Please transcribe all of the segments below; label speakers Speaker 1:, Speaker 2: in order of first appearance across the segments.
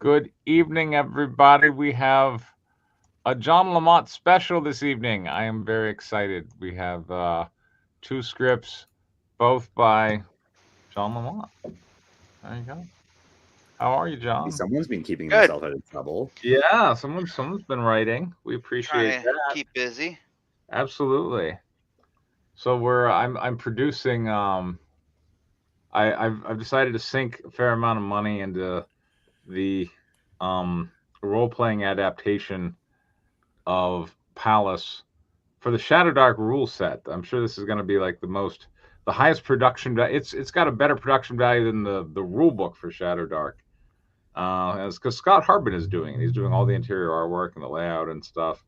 Speaker 1: Good evening, everybody. We have a John Lamont special this evening. I am very excited. We have two scripts, both by John Lamont. There you go. How are you,
Speaker 2: Hey,
Speaker 1: John?
Speaker 2: someone's been keeping
Speaker 3: Good.
Speaker 2: themselves out of trouble.
Speaker 1: Yeah, someone's been writing. We appreciate
Speaker 3: Trying to
Speaker 1: that.
Speaker 3: keep busy.
Speaker 1: Absolutely. So I'm producing. I've decided to sink a fair amount of money into the um role playing adaptation of Palace for the Shadow Dark rule set. I'm sure this is going to be like the highest production value. It's got a better production value than the rule book for Shadow Dark. As because Scott Harbin is doing it. He's doing all the interior artwork and the layout and stuff.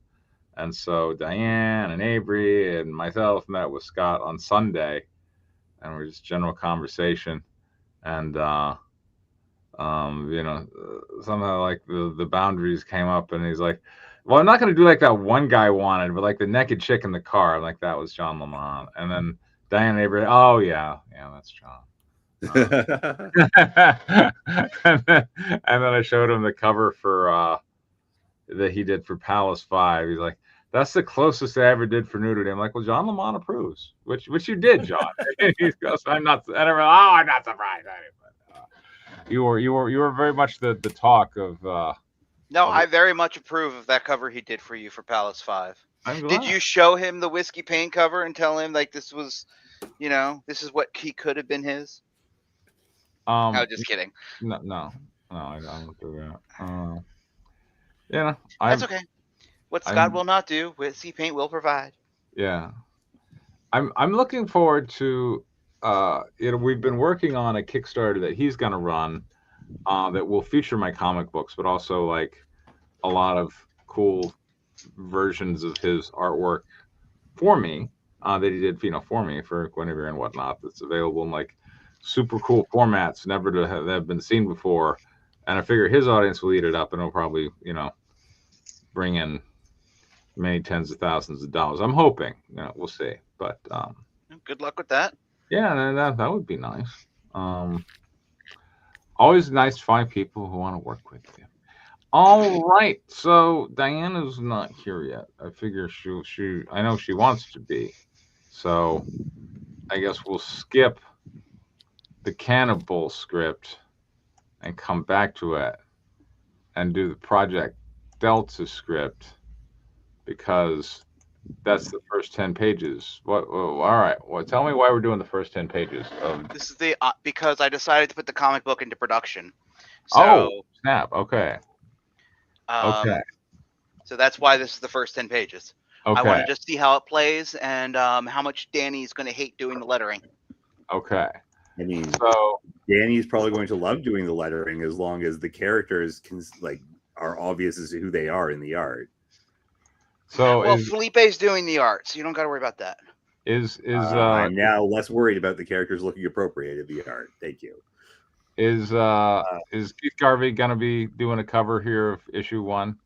Speaker 1: And so Diane and Avery and myself met with Scott on Sunday, and we're just general conversation. And somehow like the boundaries came up, and he's like, "Well, I'm not going to do like that one guy wanted, but like the naked chick in the car, like that was John Lamont." And then Diane Avery, "Oh yeah, that's John." And then I showed him the cover for that he did for Palace 5. He's like, "That's the closest I ever did for nudity." I'm like, "Well, John Lamont approves," which you did, John. He goes, "I'm not," and I'm not surprised. You were very much the talk of.
Speaker 3: No,
Speaker 1: Of
Speaker 3: I very much approve of that cover he did for you for Palace 5.
Speaker 1: I'm
Speaker 3: Did
Speaker 1: glad.
Speaker 3: you show him the Whiskey Paint cover and tell him like this was, this is what he could have been his? No,
Speaker 1: Um,
Speaker 3: just kidding.
Speaker 1: no, I don't do that. Yeah,
Speaker 3: That's okay. What Scott
Speaker 1: I'm,
Speaker 3: will not do, Whiskey Paint will provide.
Speaker 1: yeah, I'm looking forward to. We've been working on a Kickstarter that he's going to run, that will feature my comic books, but also like a lot of cool versions of his artwork for me, that he did, for me for Guinevere and whatnot. That's available in like super cool formats, never to have been seen before. And I figure his audience will eat it up, and it'll probably, bring in many tens of thousands of dollars. I'm hoping, we'll see. But
Speaker 3: Good luck with that.
Speaker 1: yeah, that would be nice. Um, Always nice to find people who want to work with you. All right, so Diana's not here yet. I figure I know she wants to be. So I guess we'll skip the cannibal script and come back to it and do the Project Delta script, because that's the first 10 pages. All right. Well, tell me why we're doing the first 10 pages of.
Speaker 3: This is the because I decided to put the comic book into production.
Speaker 1: Oh,
Speaker 3: So,
Speaker 1: snap. Okay. Okay.
Speaker 3: um, so that's why this is the first 10 pages. I want
Speaker 1: Okay.
Speaker 3: to just see how it plays and how much Danny's going to hate doing the lettering.
Speaker 1: Okay.
Speaker 2: I mean,
Speaker 1: So,
Speaker 2: Danny's probably going to love doing the lettering as long as the characters are obvious as to who they are in the art.
Speaker 3: Well, Felipe's doing the art, so you don't got to worry about that.
Speaker 2: I'm now less worried about the characters looking appropriate in the art. Thank you.
Speaker 1: Is Keith Garvey gonna be doing a cover here of issue 1?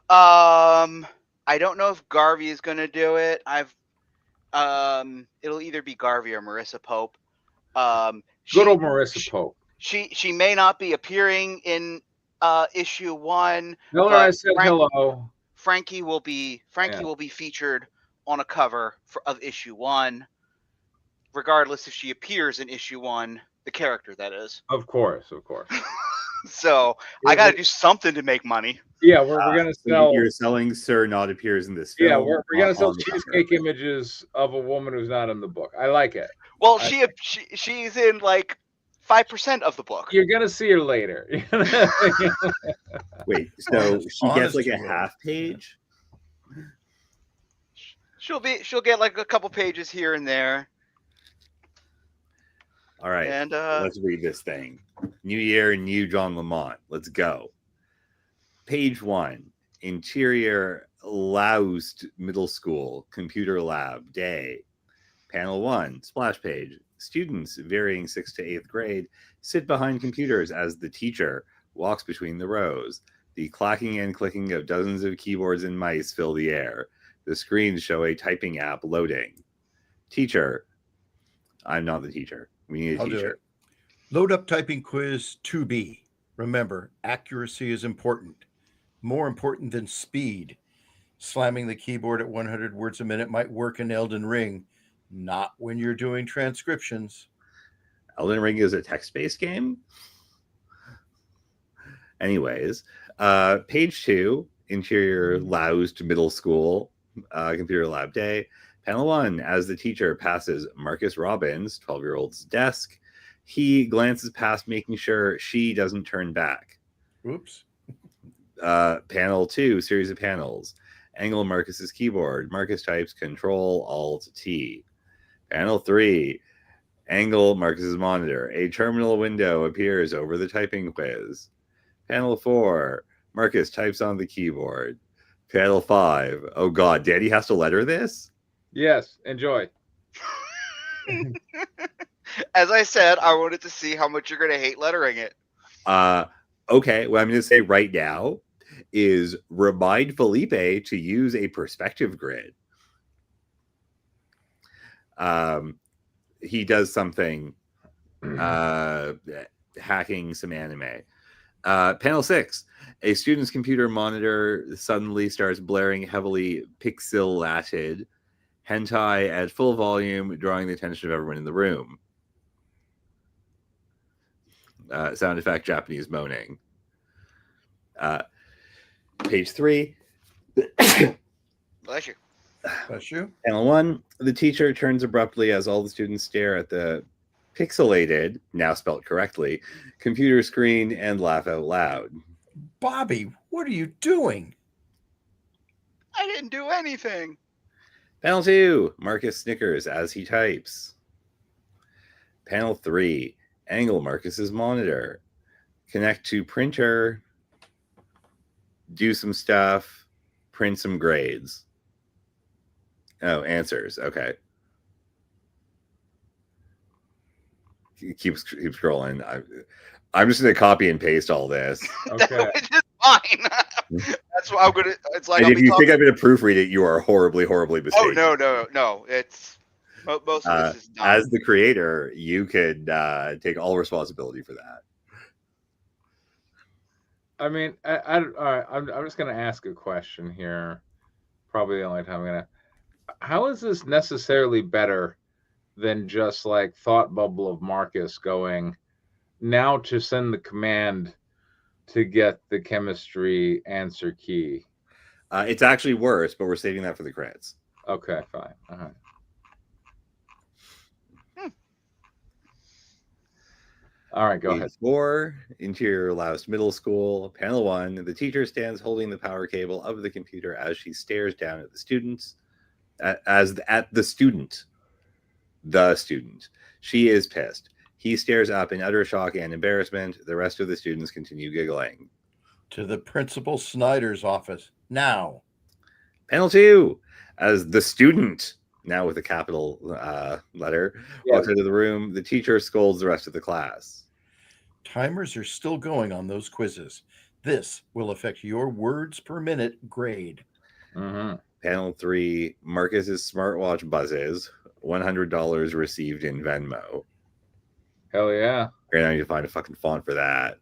Speaker 3: I don't know if Garvey is going to do it. It'll either be Garvey or Marissa Pope.
Speaker 1: Good old Marissa Pope.
Speaker 3: She may not be appearing in issue 1.
Speaker 1: Tell her I said hello.
Speaker 3: Frankie will be featured on a cover of issue 1, regardless if she appears in issue 1, the character that is.
Speaker 1: Of course.
Speaker 3: So I got to do something to make money.
Speaker 1: Yeah, we're gonna sell.
Speaker 2: So you're selling Sir Not appears in this film.
Speaker 1: Yeah, we're gonna sell cheesecake images of a woman who's not in the book. I like it.
Speaker 3: Well, she's in like 5% of the book.
Speaker 1: You're gonna see her later.
Speaker 2: Wait, so she gets like a half page?
Speaker 3: She'll get like a couple pages here and there.
Speaker 2: All right,
Speaker 3: and
Speaker 2: let's read this thing. New year, new John Lamont. Let's go. Page 1, interior Laoust Middle School, computer lab, day. Panel 1, splash page. Students varying 6th to 8th grade sit behind computers as the teacher walks between the rows. The clacking and clicking of dozens of keyboards and mice fill the air. The screens show a typing app loading. Teacher. I'm not the teacher. We need a teacher.
Speaker 4: Load up typing quiz 2B. Remember, accuracy is important, more important than speed. Slamming the keyboard at 100 words a minute might work in Elden Ring, not when you're doing transcriptions.
Speaker 2: Elden Ring is a text-based game. Anyways, page 2, interior Laused Middle School, computer lab day. Panel 1, as the teacher passes Marcus Robbins, 12-year-old's desk, he glances past, making sure she doesn't turn back.
Speaker 4: Oops.
Speaker 2: Panel 2, series of panels. Angle Marcus's keyboard. Marcus types Control Alt T. Panel 3, angle Marcus's monitor. A terminal window appears over the typing quiz. Panel 4, Marcus types on the keyboard. Panel 5, oh god, Daddy has to letter this?
Speaker 1: Yes, enjoy.
Speaker 3: As I said, I wanted to see how much you're going to hate lettering it.
Speaker 2: Okay, what I'm going to say right now is remind Felipe to use a perspective grid. He does something hacking some anime. Panel 6, a student's computer monitor suddenly starts blaring heavily pixelated hentai at full volume, drawing the attention of everyone in the room. Sound effect, Japanese moaning. Page 3.
Speaker 3: Bless you.
Speaker 4: Bless you.
Speaker 2: Panel 1, the teacher turns abruptly as all the students stare at the pixelated, now spelled correctly, computer screen and laugh out loud.
Speaker 4: Bobby, what are you doing?
Speaker 3: I didn't do anything.
Speaker 2: Panel 2, Marcus snickers as he types. Panel 3, angle Marcus's monitor. Connect to printer. Do some stuff. Print some grades. Oh, answers. Okay. Keep scrolling. I'm just going to copy and paste all this.
Speaker 1: Okay.
Speaker 3: Which is fine. That's what I'm gonna. It's like
Speaker 2: And if you think I'm going to proofread it, you are horribly, horribly mistaken.
Speaker 3: Oh no! It's most of this is done.
Speaker 2: As the creator, you could take all responsibility for that.
Speaker 1: I mean, all right, I'm just going to ask a question here. Probably the only time I'm going to. How is this necessarily better than just like thought bubble of Marcus going now to send the command to get the chemistry answer key?
Speaker 2: It's actually worse, but we're saving that for the credits.
Speaker 1: Okay, fine. All right. All right, go ahead.
Speaker 2: 4, interior Laos Middle School. Panel 1, the teacher stands holding the power cable of the computer as she stares down at the students. At the student. The student. She is pissed. He stares up in utter shock and embarrassment. The rest of the students continue giggling.
Speaker 4: To the Principal Snyder's office. Now.
Speaker 2: Panel 2, as the student, now with a capital letter, walks into the room, the teacher scolds the rest of the class.
Speaker 4: Timers are still going on those quizzes. This will affect your words per minute grade.
Speaker 1: Mm-hmm.
Speaker 2: Panel 3, Marcus's smartwatch buzzes. $100 received in Venmo.
Speaker 1: Hell yeah.
Speaker 2: Great, I need to find a fucking font for that.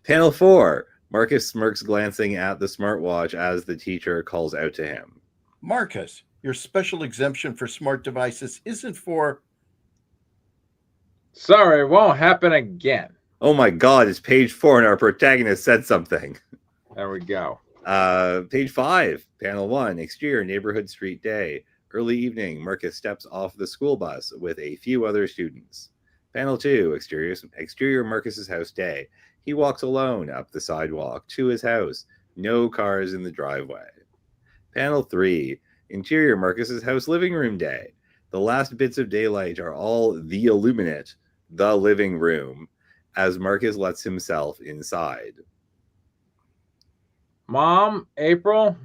Speaker 2: Panel 4, Marcus smirks, glancing at the smartwatch as the teacher calls out to him.
Speaker 4: Marcus, your special exemption for smart devices isn't for...
Speaker 1: Sorry, it won't happen again.
Speaker 2: Oh my god, it's page 4 and our protagonist said something.
Speaker 1: There we go.
Speaker 2: Page 5, panel 1, exterior neighborhood street day. Early evening, Marcus steps off the school bus with a few other students. Panel 2, exterior Marcus's house day. He walks alone up the sidewalk to his house. No cars in the driveway. Panel 3, interior Marcus's house living room day. The last bits of daylight are all the illuminate, the living room, as Marcus lets himself inside.
Speaker 1: Mom, April.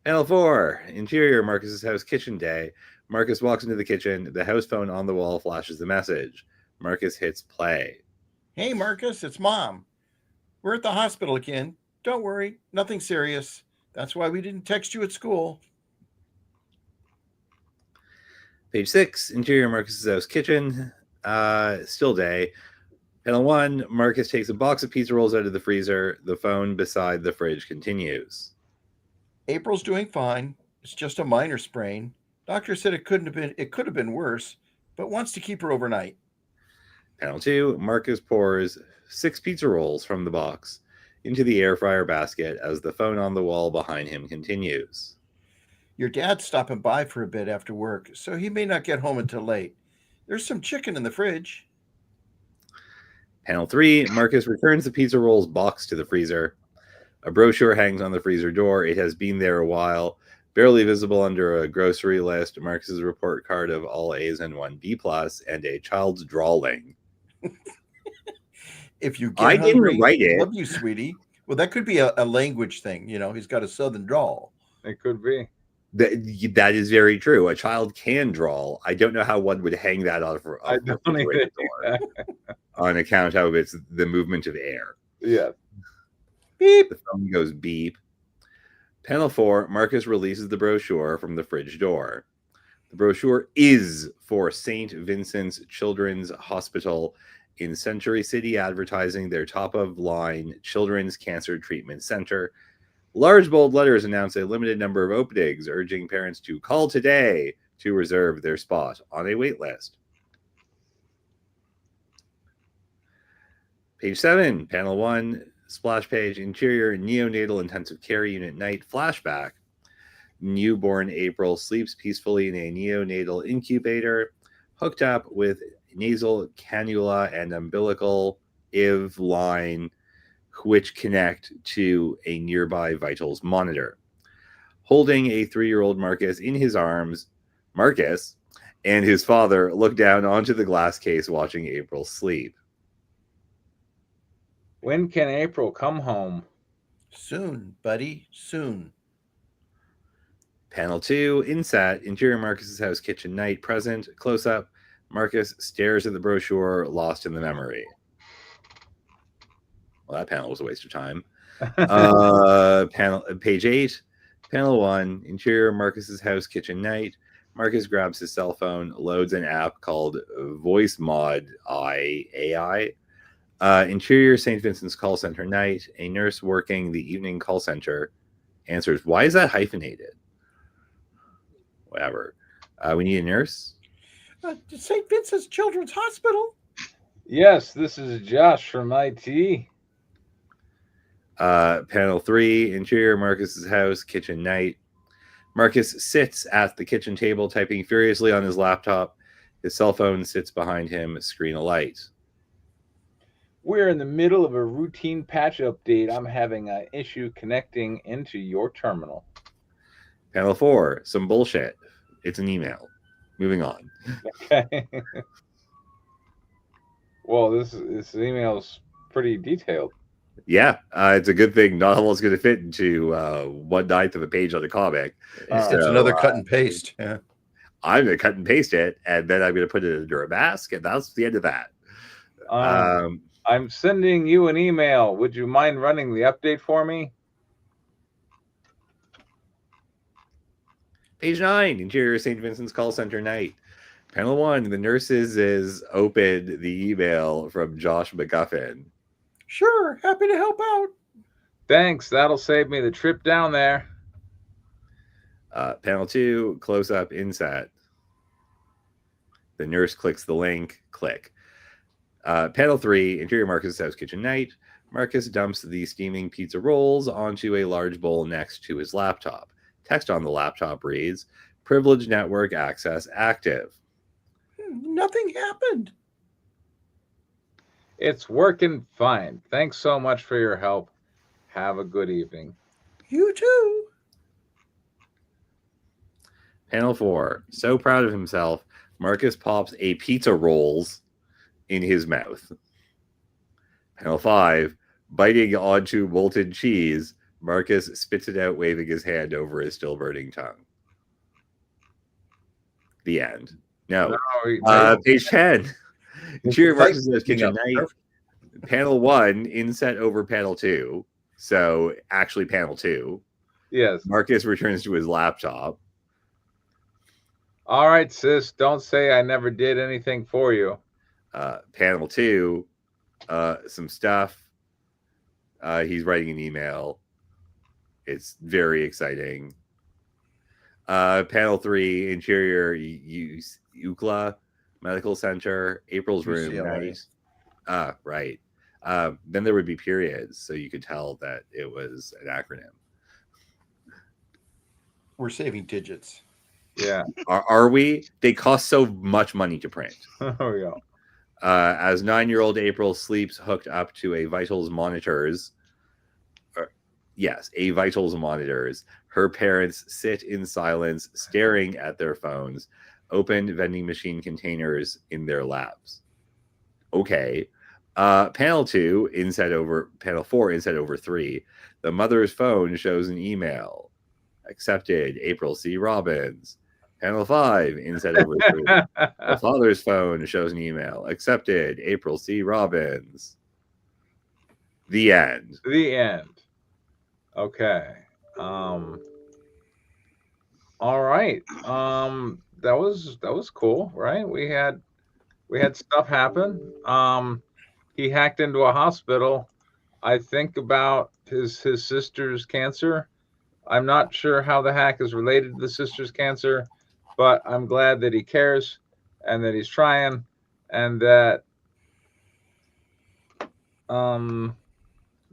Speaker 2: Panel 4, interior Marcus's house kitchen day. Marcus walks into the kitchen. The house phone on the wall flashes the message. Marcus hits play.
Speaker 4: Hey, Marcus, it's Mom. We're at the hospital again. Don't worry, nothing serious. That's why we didn't text you at school.
Speaker 2: Page 6, interior Marcus's house kitchen. Still day. Panel 1, Marcus takes a box of pizza rolls out of the freezer. The phone beside the fridge continues.
Speaker 4: April's doing fine. It's just a minor sprain. Doctor said it could have been worse, but wants to keep her overnight.
Speaker 2: Panel 2, Marcus pours 6 pizza rolls from the box into the air fryer basket as the phone on the wall behind him continues.
Speaker 4: Your dad's stopping by for a bit after work, so he may not get home until late. There's some chicken in the fridge.
Speaker 2: Panel 3, Marcus returns the pizza rolls box to the freezer. A brochure hangs on the freezer door. It has been there a while, barely visible under a grocery list, Marcus's report card of all A's and 1 B+, and a child's drawing.
Speaker 4: If you get
Speaker 2: I
Speaker 4: hungry,
Speaker 2: didn't write it.
Speaker 4: love you, sweetie. Well, that could be a language thing. He's got a southern drawl.
Speaker 1: It could be.
Speaker 2: That is very true. A child can draw. I don't know how one would hang that off
Speaker 1: I
Speaker 2: a
Speaker 1: don't
Speaker 2: refrigerator
Speaker 1: either.
Speaker 2: door on account of it's the movement of air.
Speaker 1: Yeah.
Speaker 4: Beep.
Speaker 2: The phone goes beep. Panel 4, Marcus releases the brochure from the fridge door. The brochure is for St. Vincent's Children's Hospital in Century City, advertising their top-of-line Children's Cancer Treatment Center. Large bold letters announce a limited number of openings, urging parents to call today to reserve their spot on a wait list. Page 7, Panel 1, splash page, interior neonatal intensive care unit night flashback. Newborn April sleeps peacefully in a neonatal incubator, hooked up with nasal cannula and umbilical IV line, which connect to a nearby vitals monitor. Holding a 3-year-old Marcus in his arms, Marcus and his father look down onto the glass case watching April sleep.
Speaker 1: When can April come home?
Speaker 4: Soon, buddy, soon.
Speaker 2: Panel 2, inset, interior Marcus's house kitchen night, present, close up. Marcus stares at the brochure, lost in the memory. Well, that panel was a waste of time. Page 8, panel 1, interior Marcus's house kitchen night. Marcus grabs his cell phone, loads an app called Voice Mod AI. Interior St. Vincent's call center night. A nurse working the evening call center answers, why is that hyphenated? Whatever. We need a nurse.
Speaker 4: St. Vincent's Children's Hospital.
Speaker 1: Yes, this is Josh from IT.
Speaker 2: Panel 3, interior Marcus's house, kitchen night. Marcus sits at the kitchen table, typing furiously on his laptop. His cell phone sits behind him, screen alight.
Speaker 1: We're in the middle of a routine patch update. I'm having an issue connecting into your terminal.
Speaker 2: Panel 4, some bullshit. It's an email. Moving on.
Speaker 1: Okay. Well, this email's pretty detailed.
Speaker 2: Yeah, it's a good thing. Not all is going to fit into 1/9 of a page on the comic.
Speaker 4: It's another cut and paste. Yeah.
Speaker 2: I'm going to cut and paste it, and then I'm going to put it under a mask, and that's the end of that.
Speaker 1: I'm sending you an email. Would you mind running the update for me?
Speaker 2: Page 9, interior St. Vincent's call center night. Panel 1, the nurses is opened the email from Josh McGuffin.
Speaker 4: Sure, happy to help out.
Speaker 1: Thanks. That'll save me the trip down there.
Speaker 2: Panel 2, close up inset. The nurse clicks the link. Click. Panel 3, interior Marcus's house kitchen night. Marcus dumps the steaming pizza rolls onto a large bowl next to his laptop. Text on the laptop reads, privileged network access active.
Speaker 4: Nothing happened.
Speaker 1: It's working fine. Thanks so much for your help. Have a good evening.
Speaker 4: You too.
Speaker 2: Panel 4, so proud of himself, Marcus pops a pizza rolls in his mouth. Panel 5, biting onto molten cheese, Marcus spits it out, waving his hand over his still burning tongue. The end. No. Page 10. Interior Marcus's kitchen night. Panel 1, inset over panel 2. So actually panel 2.
Speaker 1: Yes.
Speaker 2: Marcus returns to his laptop.
Speaker 1: All right, sis. Don't say I never did anything for you.
Speaker 2: Panel 2, some stuff. He's writing an email. It's very exciting. Panel 3, interior UCLA Medical Center, April's room.
Speaker 4: UCLA.
Speaker 2: Nice. Right. Then there would be periods, so you could tell that it was an acronym.
Speaker 4: We're saving digits.
Speaker 1: Yeah.
Speaker 2: Are we? They cost so much money to print.
Speaker 1: Oh yeah.
Speaker 2: As 9-year-old April sleeps hooked up to a vitals monitors. Yes, a vitals monitors. Her parents sit in silence, staring at their phones, open vending machine containers in their laps. Okay. Panel 4, inset over 3. The mother's phone shows an email. Accepted, April C. Robbins. Panel 5, inset over 3. The father's phone shows an email. Accepted, April C. Robbins. The end.
Speaker 1: The end. Okay. All right. That was cool, right? We had stuff happen. He hacked into a hospital. I think about his sister's cancer. I'm not sure how the hack is related to the sister's cancer, but I'm glad that he cares and that he's trying, and that and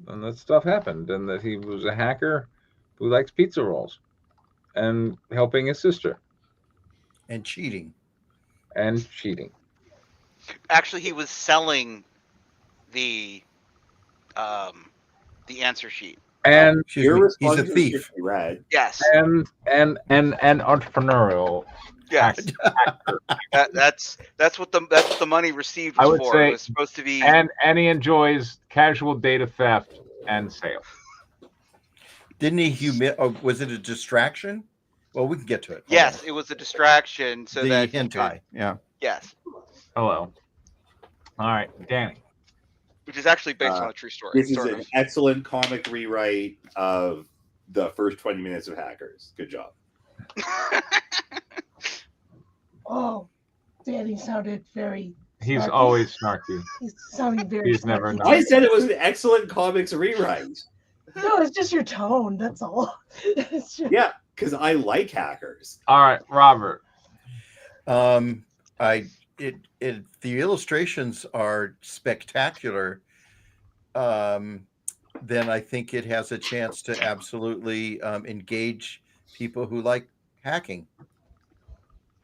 Speaker 1: that stuff happened, and that he was a hacker who likes pizza rolls and helping his sister
Speaker 4: And cheating.
Speaker 3: Actually, he was selling the answer sheet.
Speaker 1: And
Speaker 4: Excuse me, he's a thief.
Speaker 2: Red.
Speaker 3: Yes.
Speaker 1: and entrepreneurial.
Speaker 3: Yes. that's what the money received
Speaker 1: I
Speaker 3: was
Speaker 1: would
Speaker 3: for.
Speaker 1: say-
Speaker 3: It was supposed to be.
Speaker 1: And he enjoys casual data theft and sales.
Speaker 4: Didn't he was it a distraction? Well, we can get to it. Hold
Speaker 3: Yes,
Speaker 4: on.
Speaker 3: it was a distraction so
Speaker 4: the
Speaker 3: that he
Speaker 4: hentai.
Speaker 3: could-
Speaker 4: Yeah.
Speaker 3: Yes,
Speaker 1: Hello. All right, Danny.
Speaker 3: which is actually based on a true story.
Speaker 2: This is
Speaker 3: sort
Speaker 2: an
Speaker 3: of.
Speaker 2: excellent comic rewrite of the first 20 minutes of Hackers. Good job.
Speaker 5: Oh, Danny sounded very.
Speaker 1: He's
Speaker 5: snarky.
Speaker 1: always snarky.
Speaker 5: He's sounding very.
Speaker 1: He's never
Speaker 5: snarky.
Speaker 1: not.
Speaker 2: I said it was an excellent comics rewrite.
Speaker 5: No, it's just your tone. That's all. It's just-
Speaker 2: Yeah, because I like Hackers.
Speaker 1: All right, Robert.
Speaker 4: The illustrations are spectacular. Then I think it has a chance to absolutely engage people who like hacking.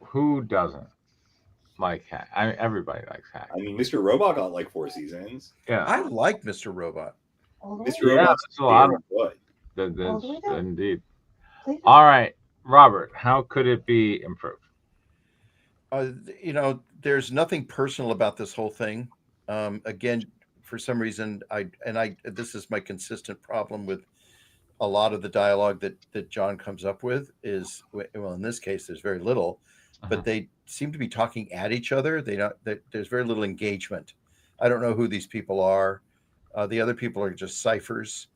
Speaker 1: Who doesn't like hack? I mean, everybody likes hack.
Speaker 2: I mean, Mr. Robot got like 4 seasons.
Speaker 1: Yeah.
Speaker 4: I like Mr. Robot.
Speaker 5: all the way
Speaker 2: Mr.
Speaker 1: Yeah,
Speaker 2: Robot's
Speaker 1: that's a lot
Speaker 2: very
Speaker 1: of-
Speaker 2: good.
Speaker 5: All the way down.
Speaker 1: Indeed.
Speaker 5: down.
Speaker 1: All right, Robert. How could it be improved?
Speaker 4: There's nothing personal about this whole thing. Again, for some reason, this is my consistent problem with a lot of the dialogue that John comes up with is, well, in this case, there's very little, but they seem to be talking at each other. There's very little engagement. I don't know who these people are. The other people are just ciphers.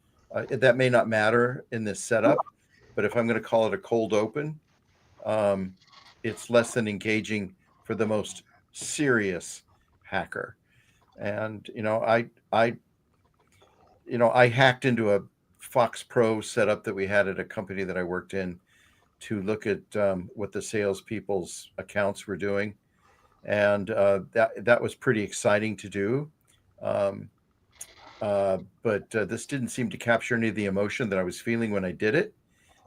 Speaker 4: That may not matter in this setup, but if I'm going to call it a cold open, it's less than engaging for the most serious hacker. And I hacked into a Fox Pro setup that we had at a company that I worked in to look at what the salespeople's accounts were doing, and that was pretty exciting to do. But this didn't seem to capture any of the emotion that I was feeling when I did it.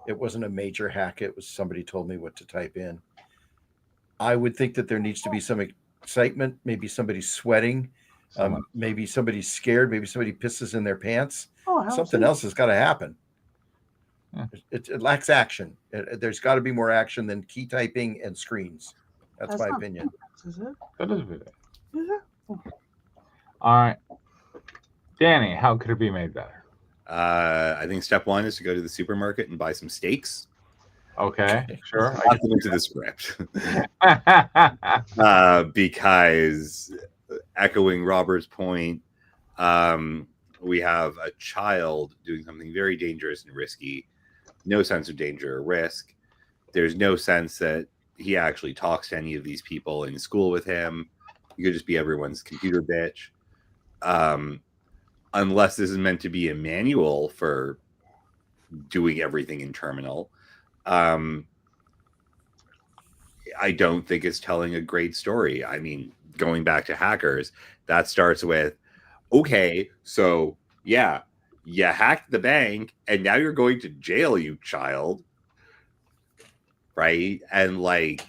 Speaker 4: It wasn't a major hack. It was somebody told me what to type in. I would think that there needs to be some excitement, maybe somebody sweating, maybe somebody's scared, maybe somebody pisses in their pants. Something else has got to happen.
Speaker 1: Yeah.
Speaker 4: It lacks action. There's got to be more action than key typing and screens. That's my
Speaker 5: not
Speaker 4: opinion.
Speaker 5: Is it?
Speaker 1: That is good.
Speaker 5: Is it?
Speaker 1: All right, Danny. How could it be made better?
Speaker 2: I think step 1 is to go to the supermarket and buy some steaks.
Speaker 1: Okay, sure.
Speaker 2: Add them into the script. Because echoing Robert's point, we have a child doing something very dangerous and risky. No sense of danger or risk. There's no sense that he actually talks to any of these people in school with him. He could just be everyone's computer bitch. unless this is meant to be a manual for doing everything in terminal, I don't think it's telling a great story. I mean, going back to hackers, that starts with, okay, so yeah, you hacked the bank and now you're going to jail, you child. Right? And like,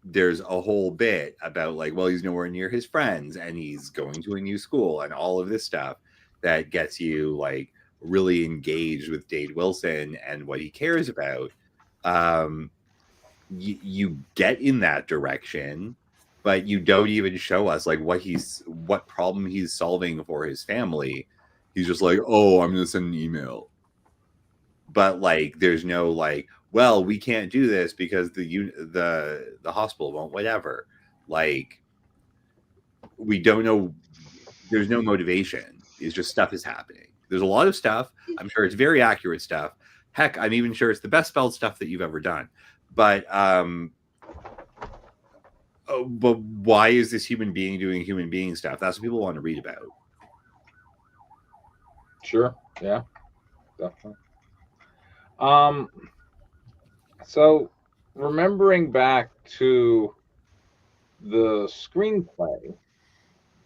Speaker 2: there's a whole bit about like, well, he's nowhere near his friends and he's going to a new school and all of this stuff that gets you like really engaged with Dade Wilson and what he cares about. You get in that direction, but you don't even show us like what problem he's solving for his family. He's just like, oh, I'm gonna send an email. But like, there's no like, well, we can't do this because the hospital won't, whatever. Like, we don't know. There's no motivation. It's just stuff is happening. There's a lot of stuff. I'm sure it's very accurate stuff. Heck, I'm even sure it's the best spelled stuff that you've ever done. But but why is this human being doing human being stuff? That's what people want to read about.
Speaker 1: Sure. Yeah. Definitely. So remembering back to the screenplay,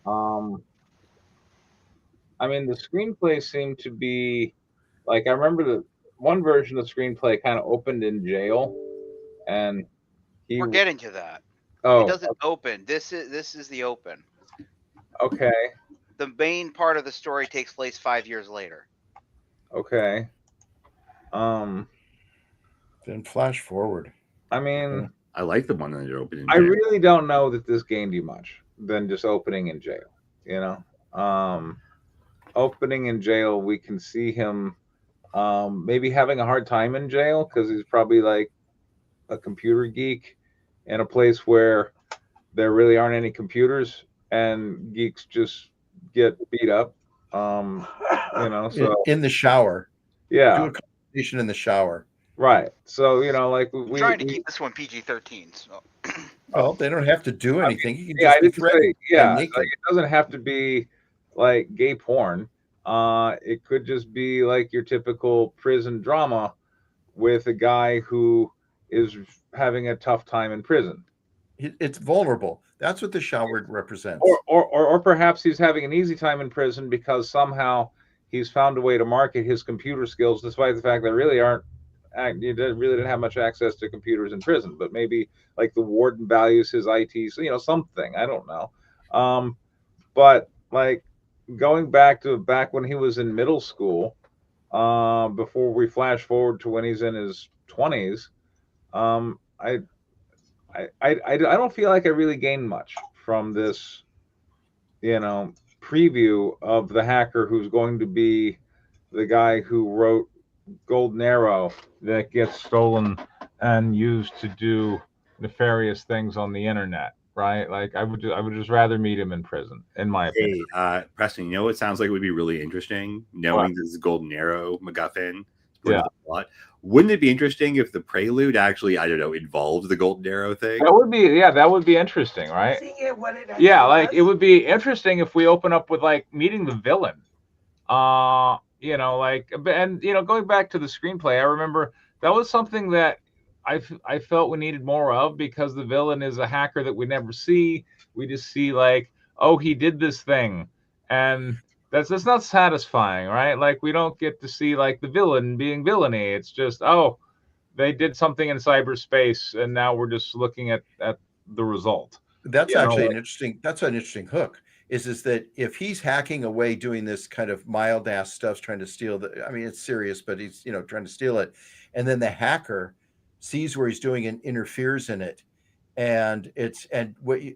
Speaker 1: I mean, the screenplay seemed to be like, I remember the one version of the screenplay kind of opened in jail, and
Speaker 3: We're getting to that.
Speaker 1: Oh,
Speaker 3: it doesn't open. This is the open.
Speaker 1: Okay.
Speaker 3: The main part of the story takes place 5 years later.
Speaker 1: Okay.
Speaker 4: Then flash forward.
Speaker 1: I mean,
Speaker 2: I like the one that opened in jail.
Speaker 1: I really don't know that this gained you much than just opening in jail. You know, opening in jail, we can see him maybe having a hard time in jail because he's probably like a computer geek in a place where there really aren't any computers and geeks just get beat up. You know, so
Speaker 4: in the shower.
Speaker 1: Yeah.
Speaker 4: Do a conversation in the shower.
Speaker 1: Right. So, you know, like
Speaker 3: I'm trying to keep this one PG-13. So.
Speaker 4: Well, they don't have to do anything. You can
Speaker 1: Yeah, I
Speaker 4: just be
Speaker 1: didn't say,
Speaker 4: threatened.
Speaker 1: yeah,
Speaker 4: and
Speaker 1: like,
Speaker 4: naked.
Speaker 1: it doesn't have to be like gay porn. It could just be like your typical prison drama with a guy who is having a tough time in prison.
Speaker 4: It's vulnerable. That's what the shower represents.
Speaker 1: Or perhaps he's having an easy time in prison because somehow he's found a way to market his computer skills, despite the fact that really didn't have much access to computers in prison. But maybe like the warden values his IT, so, you know, something. I don't know. But like going back when he was in middle school, before we flash forward to when he's in his 20s, I don't feel like I really gained much from this, you know, preview of the hacker who's going to be the guy who wrote Golden Arrow that gets stolen and used to do nefarious things on the internet, right? Like I would just rather meet him in prison, in my opinion.
Speaker 2: Hey, Preston, you know what sounds like would be really interesting? Knowing this is Golden Arrow MacGuffin.
Speaker 1: Yeah.
Speaker 2: Wouldn't it be interesting if the prelude actually, I don't know, involved the Golden Arrow thing?
Speaker 1: That would be interesting, right? Like it would be interesting if we open up with like meeting the villain. You know, like, and you know, going back to the screenplay, I remember that was something that I felt we needed more of, because the villain is a hacker that we never see. We just see like, oh, he did this thing, and that's not satisfying, right? Like we don't get to see like the villain being villainy. It's just, oh, they did something in cyberspace, and now we're just looking at the result.
Speaker 4: That's actually an interesting hook. Is that if he's hacking away doing this kind of mild ass stuff, trying to steal it's serious, but he's, you know, trying to steal it, and then the hacker sees where he's doing and interferes in it, and the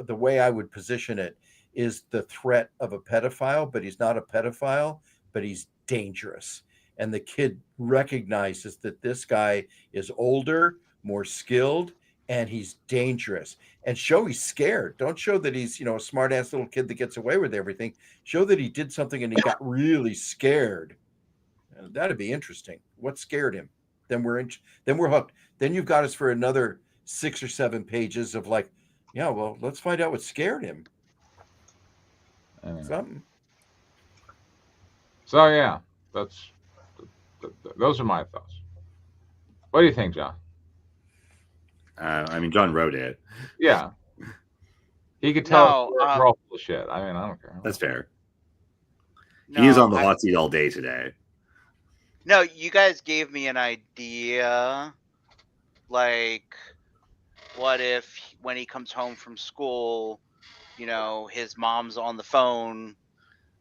Speaker 4: way I would position it is the threat of a pedophile, but he's not a pedophile, but he's dangerous, and the kid recognizes that this guy is older, more skilled, and he's dangerous. And show he's scared. Don't show that he's, you know, a smart ass little kid that gets away with everything. Show that he did something and he got really scared. That'd be interesting. What scared him? Then we're hooked. Then you've got us for another 6 or 7 pages of like, yeah, well, let's find out what scared him.
Speaker 1: Anyway.
Speaker 4: Something.
Speaker 1: So yeah, that's those are my thoughts. What do you think, John?
Speaker 2: I mean, John wrote it.
Speaker 1: Yeah, he could tell
Speaker 3: No,
Speaker 1: we're all full of shit. I mean, I don't care.
Speaker 2: That's fair.
Speaker 3: no,
Speaker 2: He is on the hot seat all day today.
Speaker 3: No, you guys gave me an idea. Like, what if when he comes home from school, you know, his mom's on the phone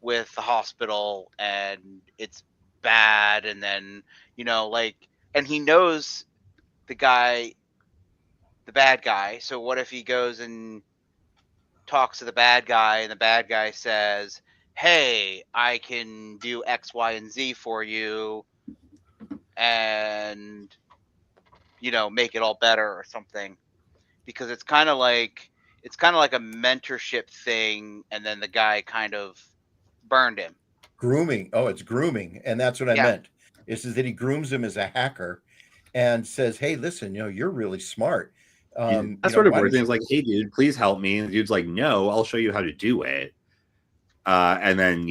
Speaker 3: with the hospital and it's bad, and then, you know, like, and he knows the guy, the bad guy. So what if he goes and talks to the bad guy, and the bad guy says, "Hey, I can do X, Y, and Z for you, and, you know, make it all better," or something. Because it's kind of like a mentorship thing, and then the guy kind of burned him.
Speaker 4: Grooming. Oh, it's grooming, and that's what I
Speaker 3: Yeah.
Speaker 4: meant. Is that he grooms him as a hacker, and says, "Hey, listen, you're really smart."
Speaker 2: That's sort of weird. It's like, "Hey, dude, please help me." And the dude's like, "No, I'll show you how to do it." And then,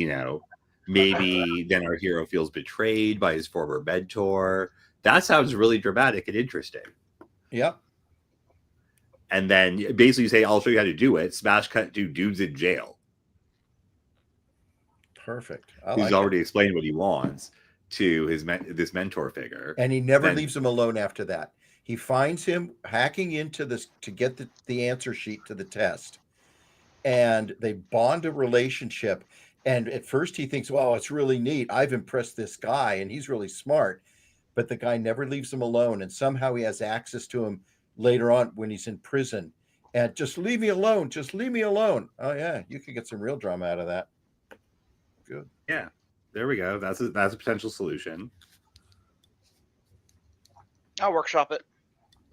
Speaker 2: maybe then our hero feels betrayed by his former mentor. That sounds really dramatic and interesting.
Speaker 4: Yep.
Speaker 2: And then basically you say, "I'll show you how to do it." Smash cut to dude's in jail.
Speaker 4: Perfect.
Speaker 2: He's already explained what he wants to this mentor figure,
Speaker 4: and he never leaves him alone after that. He finds him hacking into this to get the answer sheet to the test, and they bond a relationship. And at first he thinks, "Well, it's really neat. I've impressed this guy, and he's really smart." But the guy never leaves him alone, and somehow he has access to him later on when he's in prison. And "Just leave me alone. Just leave me alone." Oh yeah, you could get some real drama out of that. Good.
Speaker 2: Yeah, there we go. That's a potential solution.
Speaker 3: I'll workshop it.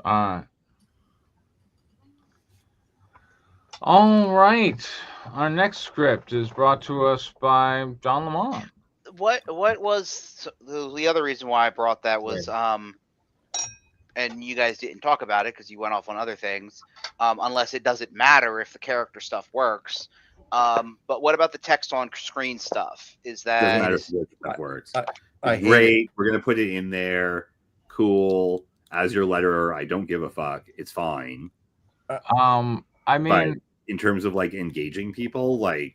Speaker 1: All right. Our next script is brought to us by John Lamont.
Speaker 3: What was the other reason why I brought that was and you guys didn't talk about it because you went off on other things. Unless it doesn't matter if the character stuff works. But what about the text on screen stuff? Is that
Speaker 2: doesn't matter if the stuff works?
Speaker 4: I
Speaker 2: Great. We're gonna put it in there. Cool. As your letterer, I don't give a fuck. It's fine.
Speaker 1: I mean,
Speaker 2: but in terms of like engaging people, like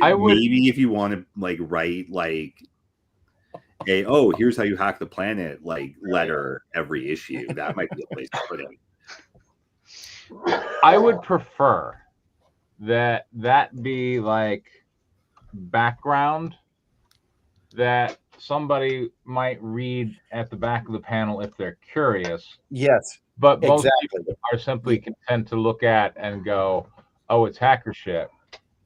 Speaker 1: I would
Speaker 2: maybe if you want to like write like a here's how you hack the planet like letter every issue, that might be a place to put it.
Speaker 1: I would prefer that be like background that somebody might read at the back of the panel if they're curious.
Speaker 4: Yes.
Speaker 1: But most people are simply content to look at and go, "Oh, it's hacker shit."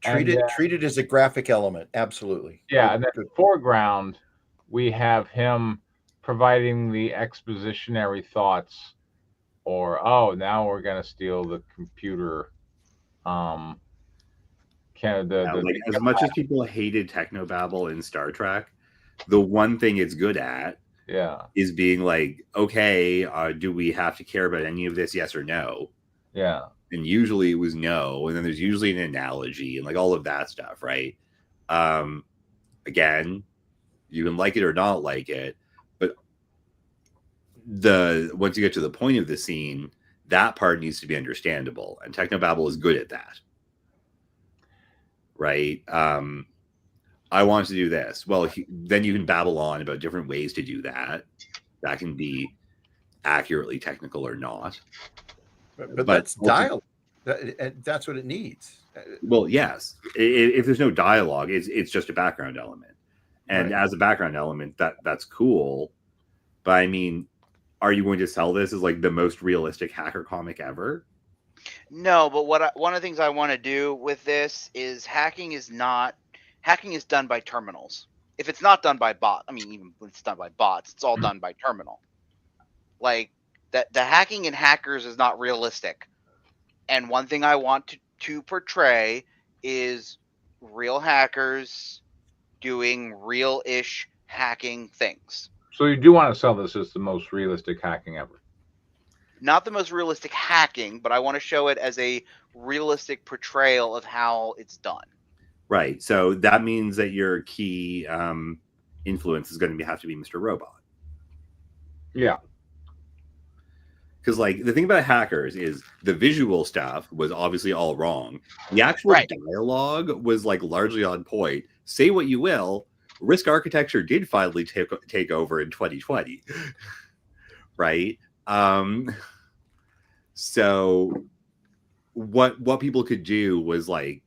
Speaker 4: Treat it as a graphic element. Absolutely.
Speaker 1: Yeah, and then the foreground, we have him providing the expositionary thoughts, or now we're gonna steal the computer.
Speaker 2: As much as people hated technobabble in Star Trek, the one thing it's good at is being like, okay, do we have to care about any of this, yes or no?
Speaker 1: Yeah.
Speaker 2: And usually it was no, and then there's usually an analogy and like all of that stuff, right? Again, you can like it or not like it, but once you get to the point of the scene, that part needs to be understandable, and technobabble is good at that, right? I want to do this. Well, then you can babble on about different ways to do that. That can be accurately technical or not.
Speaker 4: But that's dialogue. That's what it needs.
Speaker 2: Well, yes. If there's no dialogue, it's just a background element. And as a background element, that's cool. But I mean, are you going to sell this as like the most realistic hacker comic ever?
Speaker 3: No, but one of the things I want to do with this is hacking is done by terminals. If it's not done by bot, I mean, even when it's done by bots, it's all done by terminal. Like that, the hacking in hackers is not realistic. And one thing I want to portray is real hackers doing real-ish hacking things.
Speaker 1: So you do want to sell this as the most realistic hacking ever?
Speaker 3: Not the most realistic hacking, but I want to show it as a realistic portrayal of how it's done.
Speaker 2: Right. So that means that your key influence is going to have to be Mr. Robot.
Speaker 1: Yeah.
Speaker 2: Because, like, the thing about Hackers is the visual stuff was obviously all wrong. The actual
Speaker 3: Right.
Speaker 2: dialogue was, like, largely on point. Say what you will, Risk Architecture did finally take over in 2020. Right? So what people could do was, like,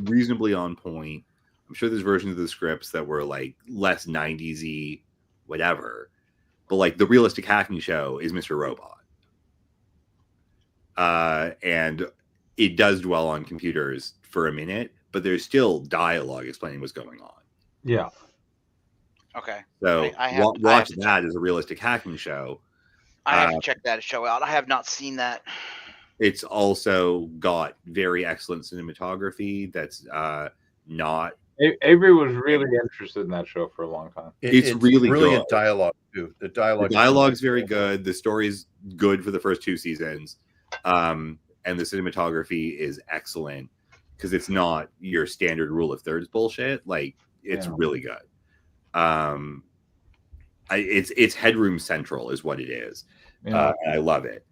Speaker 2: reasonably on point. I'm sure there's versions of the scripts that were, like, less 90s-y, whatever. But, like, the realistic hacking show is Mr. Robot. And it does dwell on computers for a minute, but there's still dialogue explaining what's going on.
Speaker 1: Yeah.
Speaker 3: Okay.
Speaker 2: So
Speaker 3: I have
Speaker 2: watch
Speaker 3: to
Speaker 2: that as a realistic hacking show.
Speaker 3: I have to check that show out. I have not seen that.
Speaker 2: It's also got very excellent cinematography. That's not.
Speaker 1: Avery was really interested in that show for a long time.
Speaker 2: It's really
Speaker 4: brilliant
Speaker 2: good.
Speaker 4: dialogue too. The dialogue.
Speaker 2: Dialogue's very good. The story's good for the first 2 seasons. And the cinematography is excellent because it's not your standard rule of thirds bullshit. Like, it's really good. It's Headroom Central is what it is.
Speaker 1: Yeah.
Speaker 2: I love it.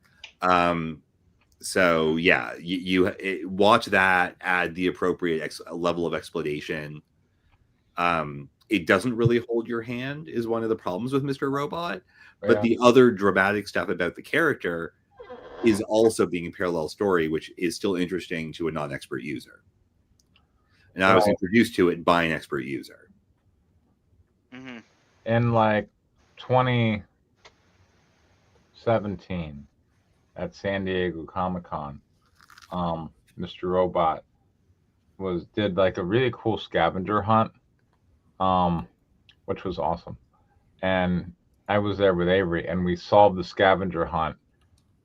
Speaker 2: So yeah, you watch that, add the appropriate level of explanation. It doesn't really hold your hand is one of the problems with Mr. Robot, but the other dramatic stuff about the character is also being a parallel story, which is still interesting to a non-expert user. And I was introduced to it by an expert user.
Speaker 3: Mm-hmm.
Speaker 1: In like 2017 at San Diego Comic-Con, Mr. Robot did like a really cool scavenger hunt, which was awesome. And I was there with Avery, and we solved the scavenger hunt.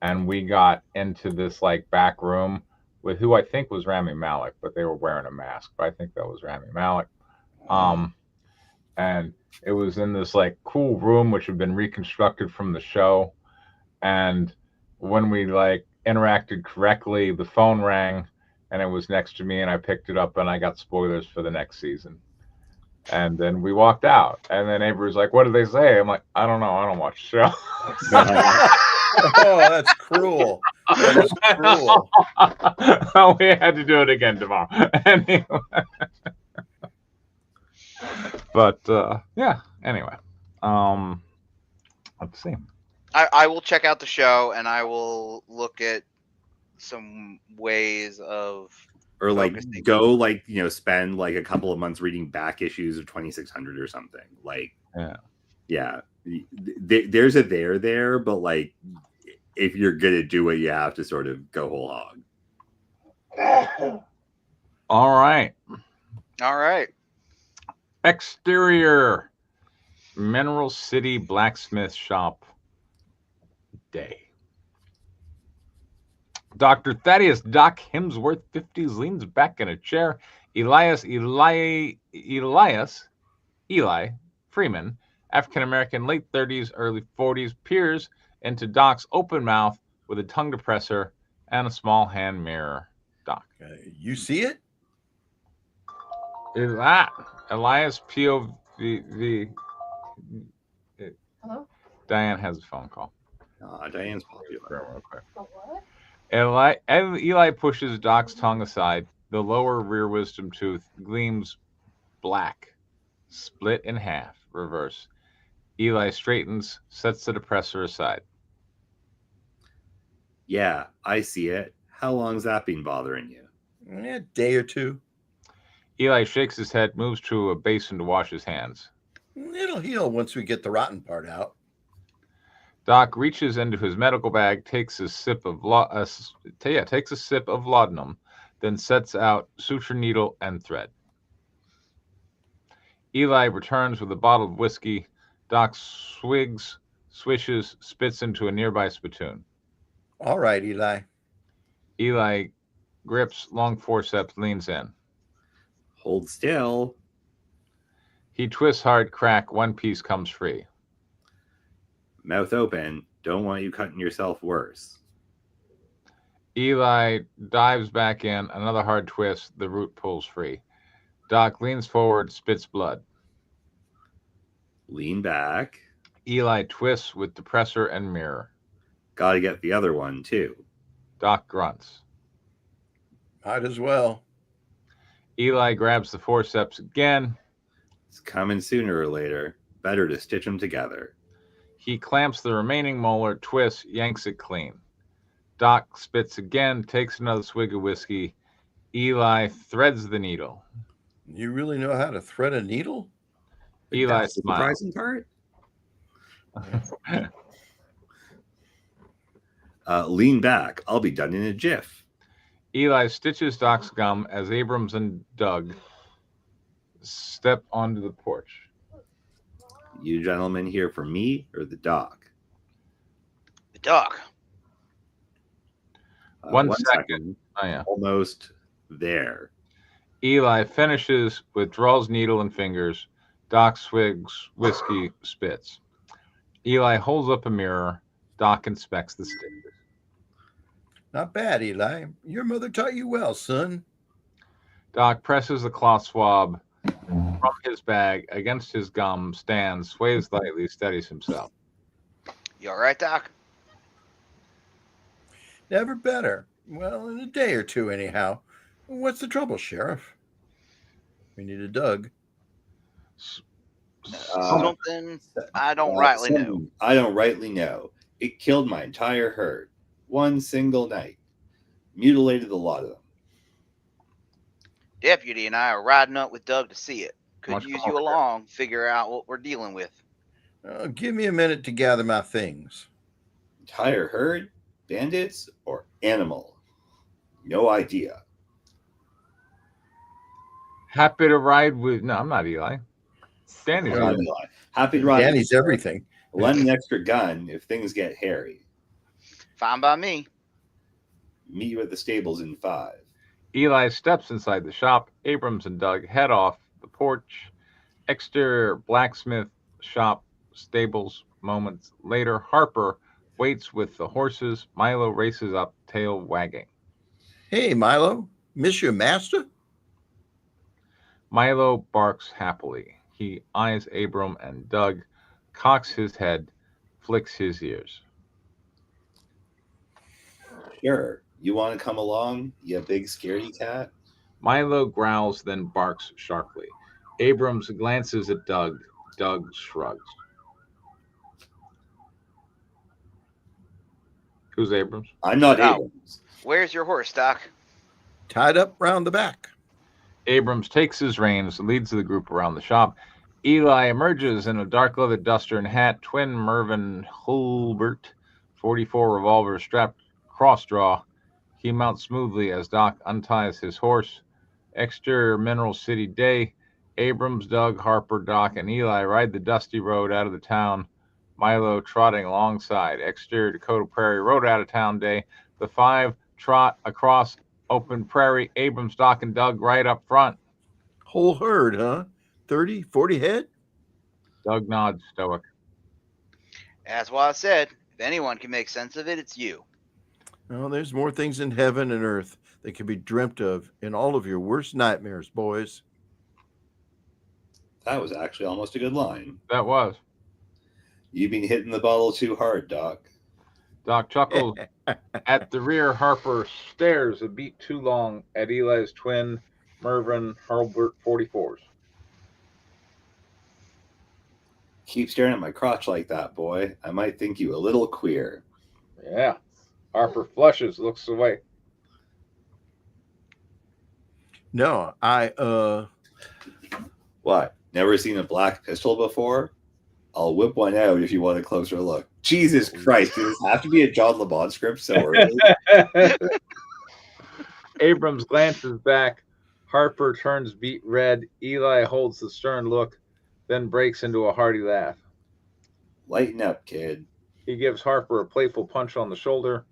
Speaker 1: And we got into this like back room with who I think was Rami Malek, but they were wearing a mask. But I think that was Rami Malek. And it was in this like cool room which had been reconstructed from the show. And when we like interacted correctly, the phone rang, and it was next to me, and I picked it up, and I got spoilers for the next season. And then we walked out, and then Avery was like, "What did they say?" I'm like, "I don't know. I don't watch the show."
Speaker 4: Oh, that's cruel. That is cruel.
Speaker 1: We had to do it again tomorrow. Anyway. But yeah. Anyway, let's see.
Speaker 3: I will check out the show, and I will look at some ways of
Speaker 2: Or like
Speaker 3: focusing.
Speaker 2: go like, you know, spend like a couple of months reading back issues of 2600 or something. Like, yeah. There's a there, but like if you're gonna do it, you have to sort of go whole hog.
Speaker 1: All right. Exterior Mineral City Blacksmith Shop Day. Dr. Thaddeus Doc Hemsworth, 50s, leans back in a chair. Eli Freeman, African-American, late 30s, early 40s, peers into Doc's open mouth with a tongue depressor and a small hand mirror. Doc.
Speaker 4: You see it?
Speaker 1: Is that Elias POV?
Speaker 5: Hello?
Speaker 1: Diane has a phone call.
Speaker 2: Diane's popular.
Speaker 5: The what?
Speaker 1: Eli pushes Doc's tongue aside. The lower rear wisdom tooth gleams black, split in half, reverse. Eli straightens, sets the depressor aside.
Speaker 2: Yeah, I see it. How long's that been bothering you?
Speaker 4: A day or two.
Speaker 1: Eli shakes his head, moves to a basin to wash his hands.
Speaker 4: It'll heal once we get the rotten part out.
Speaker 1: Doc reaches into his medical bag, takes a sip of laudanum, then sets out suture needle and thread. Eli returns with a bottle of whiskey. Doc swigs, swishes, spits into a nearby spittoon.
Speaker 4: All right, Eli.
Speaker 1: Eli grips long forceps, leans in.
Speaker 2: Hold still.
Speaker 1: He twists hard, crack, one piece comes free.
Speaker 2: Mouth open. Don't want you cutting yourself worse.
Speaker 1: Eli dives back in, another hard twist, the root pulls free. Doc leans forward, spits blood.
Speaker 2: Lean back.
Speaker 1: Eli twists with depressor and mirror.
Speaker 2: Gotta get the other one, too.
Speaker 1: Doc grunts.
Speaker 4: Might as well.
Speaker 1: Eli grabs the forceps again.
Speaker 2: It's coming sooner or later. Better to stitch them together.
Speaker 1: He clamps the remaining molar, twists, yanks it clean. Doc spits again, takes another swig of whiskey. Eli threads the needle.
Speaker 4: You really know how to thread a needle?
Speaker 2: But
Speaker 1: Eli
Speaker 2: that's the
Speaker 1: smiles.
Speaker 2: surprising part. Lean back. I'll be done in a jiff.
Speaker 1: Eli stitches Doc's gum as Abrams and Doug step onto the porch.
Speaker 2: You gentlemen here for me or the doc?
Speaker 3: The Doc.
Speaker 1: One second. Oh, yeah.
Speaker 2: Almost there.
Speaker 1: Eli finishes, withdraws needle and fingers. Doc swigs whiskey, spits. Eli holds up a mirror. Doc inspects the stitches.
Speaker 4: Not bad, Eli. Your mother taught you well, son.
Speaker 1: Doc presses the cloth swab from his bag against his gum, stands, sways lightly, steadies himself.
Speaker 3: You all right, Doc?
Speaker 4: Never better. Well, in a day or two, anyhow. What's the trouble, Sheriff? We need a Doug.
Speaker 3: Something I don't rightly know.
Speaker 2: I don't rightly know. It killed my entire herd. One single night. Mutilated a lot of them.
Speaker 3: Deputy and I are riding up with Doug to see it. Could
Speaker 1: Much
Speaker 3: use
Speaker 1: more
Speaker 3: you along, figure out what we're dealing with.
Speaker 4: Give me a minute to gather my things.
Speaker 2: Entire herd? Bandits or animal? No idea.
Speaker 1: Happy to ride with. No, I'm not Eli. Danny's
Speaker 2: I'm
Speaker 1: Eli.
Speaker 2: not Eli. Happy to ride.
Speaker 4: Danny's everything.
Speaker 2: Lend an extra gun if things get hairy.
Speaker 3: Fine by me.
Speaker 2: Meet you at the stables in 5.
Speaker 1: Eli steps inside the shop. Abrams and Doug head off the porch. Exterior blacksmith shop, stables. Moments later, Harper waits with the horses. Milo races up, tail wagging.
Speaker 4: Hey, Milo. Miss your master?
Speaker 1: Milo barks happily. He eyes Abram and Doug, cocks his head, flicks his ears.
Speaker 2: Sure. You want to come along, you big scaredy cat?
Speaker 1: Milo growls, then barks sharply. Abrams glances at Doug. Doug shrugs. Who's Abrams?
Speaker 2: I'm not
Speaker 3: Oh.
Speaker 2: Abrams.
Speaker 3: Where's your horse, Doc?
Speaker 4: Tied up round the back.
Speaker 1: Abrams takes his reins, leads the group around the shop. Eli emerges in a dark leather duster and hat, twin Mervyn Hulbert, 44 revolver strapped cross draw. He mounts smoothly as Doc unties his horse. Exterior Mineral City day. Abrams, Doug, Harper, Doc, and Eli ride the dusty road out of the town. Milo trotting alongside. Exterior Dakota Prairie road out of town day. The 5 trot across open prairie. Abrams, Doc, and Doug right up front.
Speaker 4: Whole herd, huh? 30, 40 head?
Speaker 1: Doug nods, stoic.
Speaker 3: That's why I said, if anyone can make sense of it, it's you.
Speaker 4: Oh, there's more things in heaven and earth that can be dreamt of in all of your worst nightmares, boys.
Speaker 2: That was actually almost a good line.
Speaker 1: That was.
Speaker 2: You've been hitting the bottle too hard, Doc.
Speaker 1: Doc chuckles. At the rear, Harper stares a beat too long at Eli's twin, Mervyn Hulbert 44s.
Speaker 2: Keep staring at my crotch like that, boy. I might think you a little queer.
Speaker 1: Yeah. Harper flushes, looks away.
Speaker 4: No,
Speaker 2: What? Never seen a black pistol before? I'll whip one out if you want a closer look. Jesus Christ, does this have to be a John Lamont script so early?
Speaker 1: Abrams glances back. Harper turns beet red. Eli holds the stern look, then breaks into a hearty laugh.
Speaker 2: Lighten up, kid.
Speaker 1: He gives Harper a playful punch on the shoulder.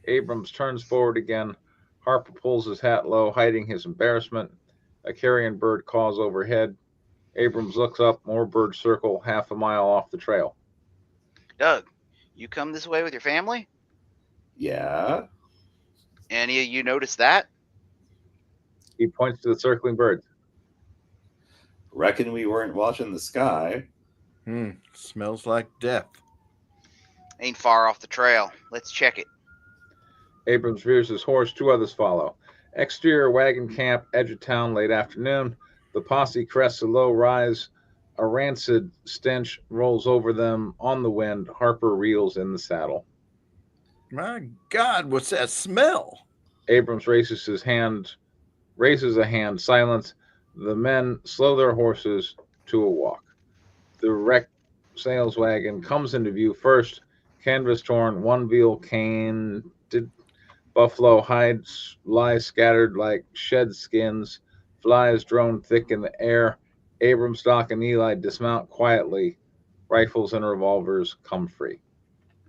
Speaker 1: Abrams turns forward again. Harper pulls his hat low, hiding his embarrassment. A carrion bird caws overhead. Abrams looks up. More birds circle half a mile off the trail.
Speaker 3: Doug, you come this way with your family?
Speaker 2: Yeah?
Speaker 3: Any of you notice that?
Speaker 1: He points to the circling birds.
Speaker 2: Reckon we weren't watching the sky.
Speaker 4: Smells like death.
Speaker 3: Ain't far off the trail. Let's check it.
Speaker 1: Abrams rears his horse. Two others follow. Exterior wagon camp, edge of town, late afternoon. The posse crests a low rise. A rancid stench rolls over them on the wind. Harper reels in the saddle.
Speaker 4: My God, what's that smell?
Speaker 1: Abrams raises a hand, silence. The men slow their horses to a walk. The wrecked sales wagon comes into view first. Canvas torn, one wheel caned. Buffalo hides lie scattered like shed skins. Flies drone thick in the air. Abrams, Doc, and Eli dismount quietly. Rifles and revolvers come free.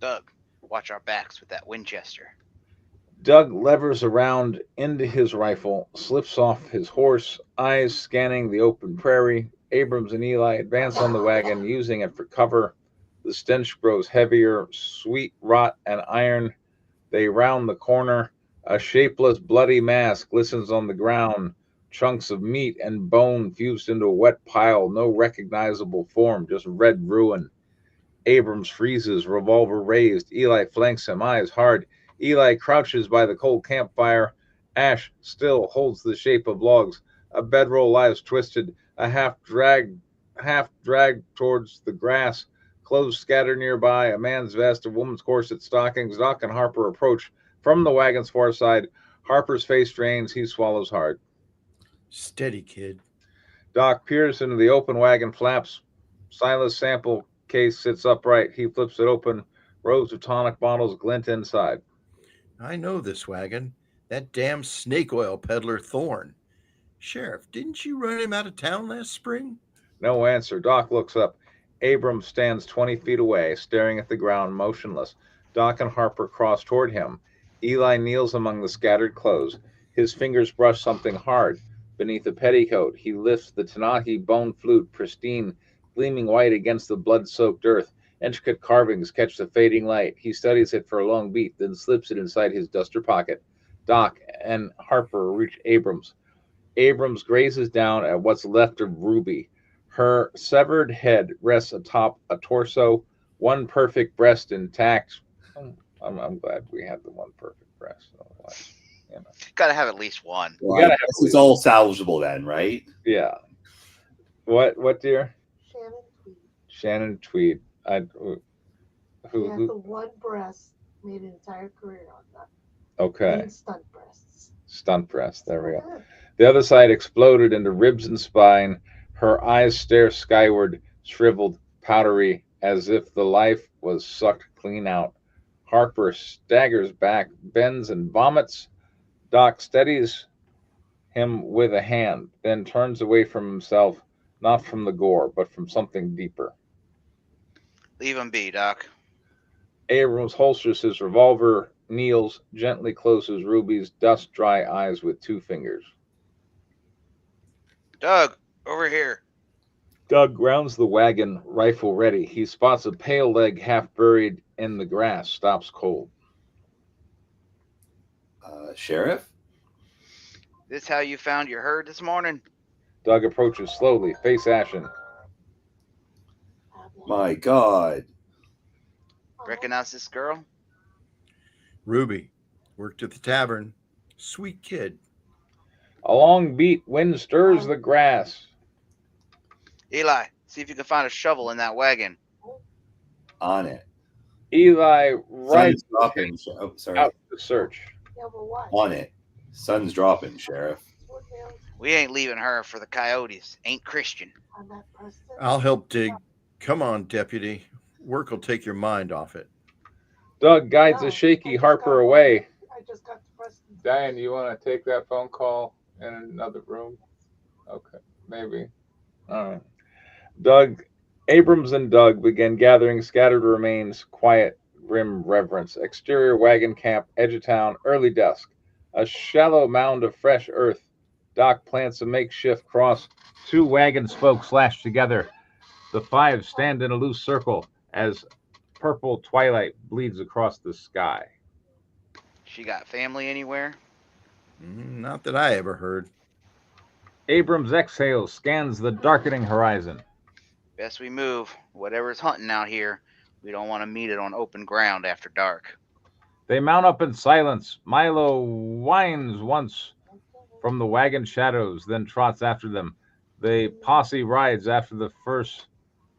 Speaker 3: Doug, watch our backs with that Winchester.
Speaker 1: Doug levers around into his rifle, slips off his horse, eyes scanning the open prairie. Abrams and Eli advance on the wagon, using it for cover. The stench grows heavier, sweet rot and iron. They round the corner. A shapeless, bloody mass glistens on the ground. Chunks of meat and bone fused into a wet pile. No recognizable form, just red ruin. Abrams freezes, revolver raised. Eli flanks him, eyes hard. Eli crouches by the cold campfire. Ash still holds the shape of logs. A bedroll lies twisted, a half dragged towards the grass. Clothes scattered nearby, a man's vest, a woman's corset, stockings. Doc and Harper approach from the wagon's far side. Harper's face drains, he swallows hard.
Speaker 4: Steady, kid.
Speaker 1: Doc peers into the open wagon flaps. Silas sample case sits upright. He flips it open. Rows of tonic bottles glint inside.
Speaker 4: I know this wagon. That damn snake oil peddler Thorne. Sheriff, didn't you run him out of town last spring?
Speaker 1: No answer. Doc looks up. Abrams stands 20 feet away, staring at the ground, motionless. Doc and Harper cross toward him. Eli kneels among the scattered clothes. His fingers brush something hard. Beneath a petticoat, he lifts the Tanaki bone flute, pristine, gleaming white against the blood-soaked earth. Intricate carvings catch the fading light. He studies it for a long beat, then slips it inside his duster pocket. Doc and Harper reach Abrams. Abrams grazes down at what's left of Ruby. Her severed head rests atop a torso, one perfect breast intact. I'm glad we had the one perfect breast. Otherwise, you know.
Speaker 3: Gotta have at least one.
Speaker 2: Well, I guess it's all salvageable then, right?
Speaker 1: Yeah. What, dear?
Speaker 5: Shannon Tweed.
Speaker 1: Shannon Tweed.
Speaker 5: He had the one breast, made an entire career on that.
Speaker 1: Okay.
Speaker 5: And stunt breasts.
Speaker 1: Stunt breast. There we go. The other side exploded into ribs and spine. Her eyes stare skyward, shriveled, powdery, as if the life was sucked clean out. Harper staggers back, bends and vomits. Doc steadies him with a hand, then turns away from himself, not from the gore, but from something deeper.
Speaker 3: Leave him be, Doc.
Speaker 1: Abrams holsters his revolver, kneels, gently closes Ruby's dust-dry eyes with two fingers.
Speaker 3: Doug, over here.
Speaker 1: Doug rounds the wagon, rifle ready. He spots a pale leg half buried in the grass, stops cold.
Speaker 2: Sheriff?
Speaker 3: This how you found your herd this morning?
Speaker 1: Doug approaches slowly, face ashen.
Speaker 2: My God.
Speaker 3: Recognize this girl?
Speaker 4: Ruby. Worked at the tavern. Sweet kid.
Speaker 1: A long beat, wind stirs the grass.
Speaker 3: Eli, see if you can find a shovel in that wagon.
Speaker 2: On it.
Speaker 1: Eli rides
Speaker 2: dropping. Oh, sorry.
Speaker 1: out to search.
Speaker 5: Yeah, but what?
Speaker 2: On it. Sun's dropping, Sheriff.
Speaker 3: We ain't leaving her for the coyotes. Ain't Christian.
Speaker 5: On that Preston?
Speaker 4: I'll help dig. Come on, deputy. Work will take your mind off it.
Speaker 1: Doug guides a shaky Harper away.
Speaker 5: I just got to Preston.
Speaker 1: Diane, you want to take that phone call in another room? Okay, maybe. All right. Abrams and Doug begin gathering scattered remains, quiet, grim reverence. Exterior wagon camp, edge of town, early dusk. A shallow mound of fresh earth. Doc plants a makeshift cross. Two wagon spokes slash together. The five stand in a loose circle as purple twilight bleeds across the sky.
Speaker 3: She got family anywhere?
Speaker 4: Not that I ever heard.
Speaker 1: Abrams exhales, scans the darkening horizon.
Speaker 3: Best we move. Whatever's hunting out here, we don't want to meet it on open ground after dark.
Speaker 1: They mount up in silence. Milo whines once from the wagon shadows, then trots after them. The posse rides after the first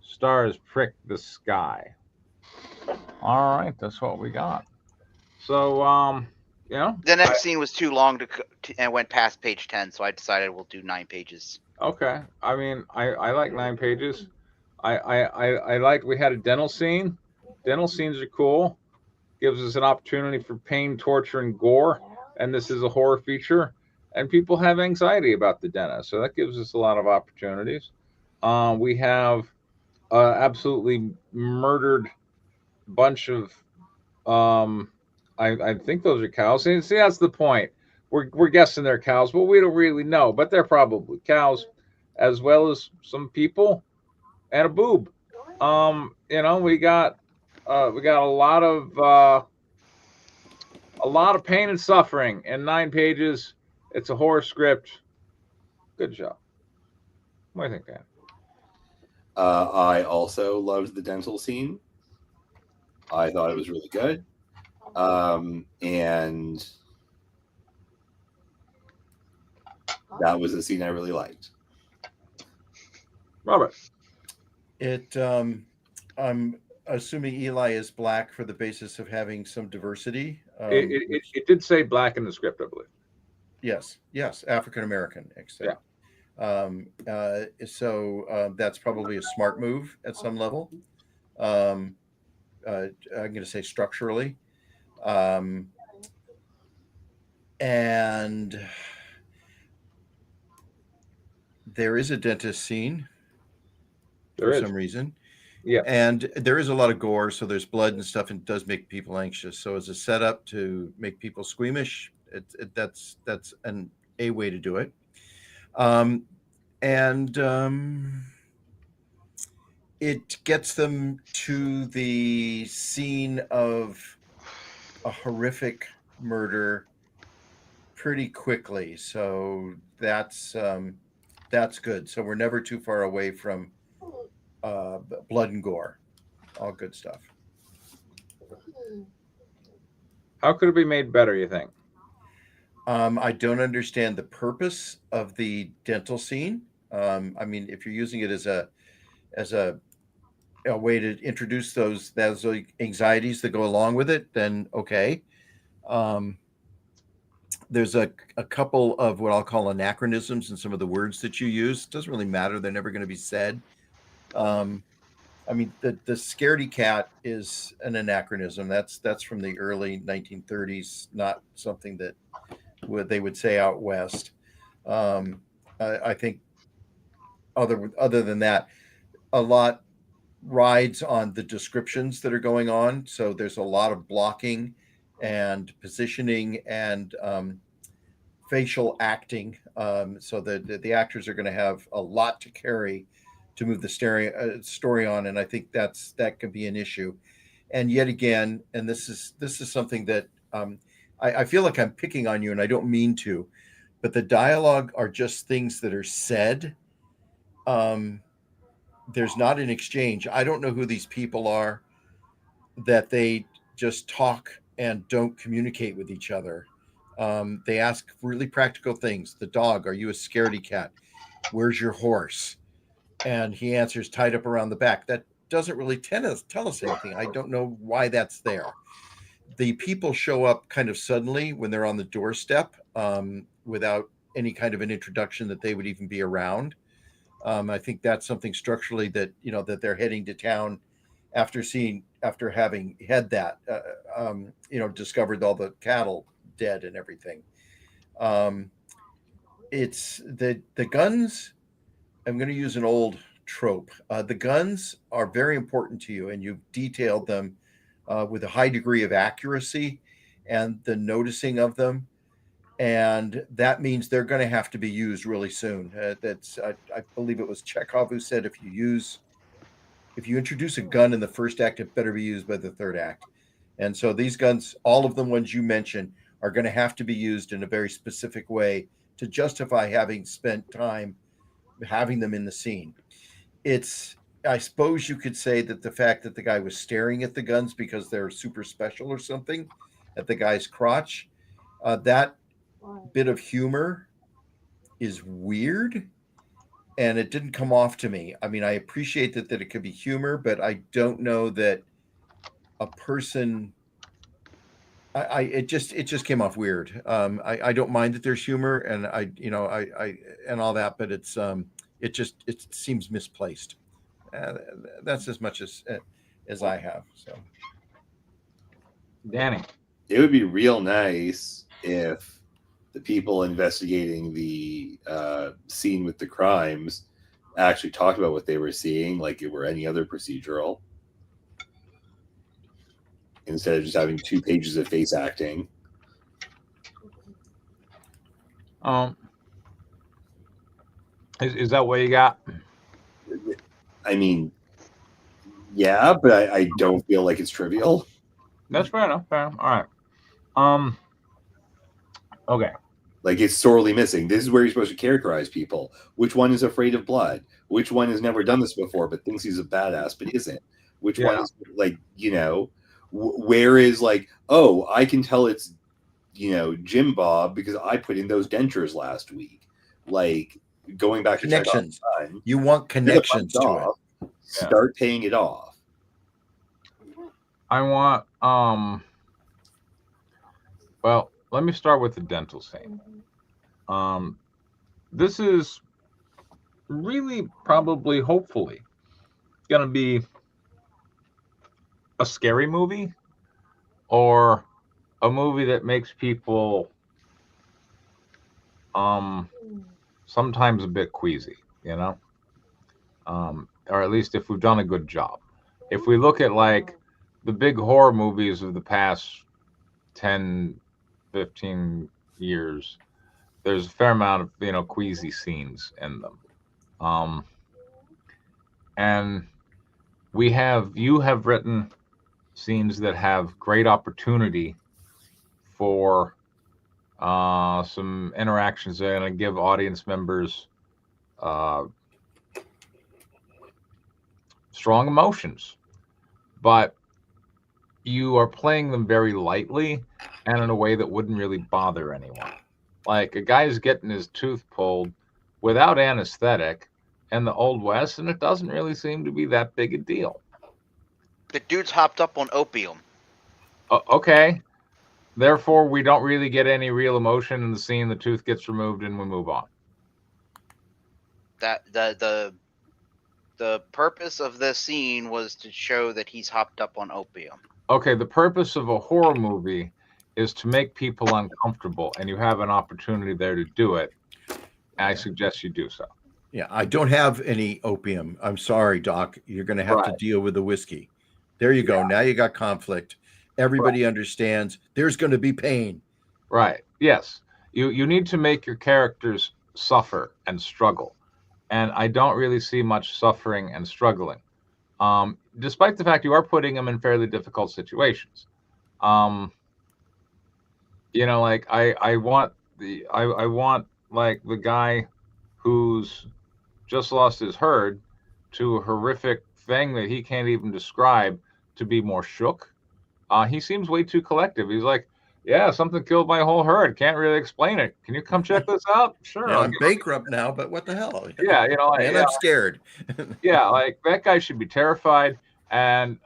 Speaker 1: stars prick the sky. All right, that's what we got. So,
Speaker 3: The next scene was too long and went past page 10, so I decided we'll do 9 pages.
Speaker 1: okay. I mean, I like 9 pages. I liked we had a dental scene. Dental scenes are cool. Gives us an opportunity for pain, torture, and gore. And this is a horror feature. And people have anxiety about the dentist. So that gives us a lot of opportunities. We have absolutely murdered bunch of I think those are cows. See, that's the point. We're guessing they're cows, but we don't really know. But they're probably cows, as well as some people and a boob. We got a lot of pain and suffering in 9 pages. It's a horror script. Good job. What do you think, Dan?
Speaker 2: I also loved the dental scene. I thought it was really good. And that was a scene I really liked.
Speaker 1: Robert.
Speaker 4: I'm assuming Eli is black for the basis of having some diversity.
Speaker 1: It did say black in the script, I believe.
Speaker 4: Yes, African American. Except, so that's probably a smart move at some level. I'm going to say structurally, and there is a dentist scene for some reason.
Speaker 1: Yeah,
Speaker 4: and there is a lot of gore, so there's blood and stuff, and it does make people anxious. So as a setup to make people squeamish, that's a way to do it. It gets them to the scene of a horrific murder pretty quickly. So that's good. So we're never too far away from blood and gore. All good stuff.
Speaker 1: How could it be made better, you think?
Speaker 4: I don't understand the purpose of the dental scene. I mean, if you're using it as a way to introduce those anxieties that go along with it, then okay. There's a couple of what I'll call anachronisms in some of the words that you use. It doesn't really matter; they're never going to be said. I mean, the scaredy cat is an anachronism. That's from the early 1930s, not something that they would say out west. I think other than that, a lot rides on the descriptions that are going on. So there's a lot of blocking and positioning and facial acting. So the actors are going to have a lot to carry to move the story on, and I think that could be an issue. And yet again, and this is something that I feel like I'm picking on you, and I don't mean to, but the dialogue are just things that are said. There's not an exchange. I don't know who these people are, that they just talk and don't communicate with each other. They ask really practical things. The dog, are you a scaredy cat? Where's your horse? And he answers, tied up around the back. That doesn't really tell us anything. I don't know why that's there. The people show up kind of suddenly when they're on the doorstep, without any kind of an introduction that they would even be around. I think that's something structurally that that they're heading to town after having had that discovered all the cattle dead and everything. It's the guns. I'm going to use an old trope. The guns are very important to you, and you've detailed them with a high degree of accuracy and the noticing of them. And that means they're going to have to be used really soon. I believe it was Chekhov who said if you introduce a gun in the first act, it better be used by the third act. And so these guns, all of the ones you mentioned, are going to have to be used in a very specific way to justify having spent time having them in the scene. I suppose you could say that the fact that the guy was staring at the guns because they're super special or something at the guy's crotch, that bit of humor is weird, and it didn't come off to me. I mean, I appreciate that it could be humor, but I don't know that a person. It just came off weird. I don't mind that there's humor, and I and all that, but it seems misplaced. That's as much as I have. So,
Speaker 1: Danny.
Speaker 2: It would be real nice if the people investigating the scene with the crimes actually talked about what they were seeing, like it were any other procedural, instead of just having 2 pages of face acting.
Speaker 1: Is that what you got?
Speaker 2: I mean, yeah, but I don't feel like it's trivial.
Speaker 1: That's fair enough. Fair enough. All right. Okay.
Speaker 2: Like, it's sorely missing. This is where you're supposed to characterize people. Which one is afraid of blood? Which one has never done this before but thinks he's a badass but isn't? Which one is, like, where is, like, oh, I can tell it's, Jim Bob because I put in those dentures last week. Like, going back to
Speaker 4: connections. You want connections to it.
Speaker 2: Start paying it off.
Speaker 1: I want, well, let me start with the dental scene. This is really probably, hopefully, going to be a scary movie or a movie that makes people sometimes a bit queasy, or at least if we've done a good job. If we look at like the big horror movies of the past 10, 15 years, there's a fair amount of queasy scenes in them. And you have written scenes that have great opportunity for some interactions that are going to give audience members strong emotions, but you are playing them very lightly and in a way that wouldn't really bother anyone. Like a guy's getting his tooth pulled without anesthetic in the Old West, and it doesn't really seem to be that big a deal.
Speaker 3: The dude's hopped up on opium.
Speaker 1: Okay. Therefore, we don't really get any real emotion in the scene. The tooth gets removed and we move on.
Speaker 3: That the purpose of this scene was to show that he's hopped up on opium.
Speaker 1: Okay, the purpose of a horror movie is to make people uncomfortable, and you have an opportunity there to do it. And I suggest you do so.
Speaker 4: Yeah, I don't have any opium. I'm sorry, Doc. You're going to have to deal with the whiskey. There you go. Yeah. Now you got conflict. Everybody understands there's going to be pain.
Speaker 1: Right. Yes. You need to make your characters suffer and struggle. And I don't really see much suffering and struggling. Despite the fact you are putting them in fairly difficult situations. Like I want like the guy who's just lost his herd to a horrific thing that he can't even describe to be more shook. He seems way too collective. He's like, yeah, something killed my whole herd. Can't really explain it. Can you come check this out? Sure.
Speaker 4: Yeah, I'm bankrupt now, but what the hell?
Speaker 1: Yeah,
Speaker 4: and I'm scared.
Speaker 1: Yeah, like that guy should be terrified and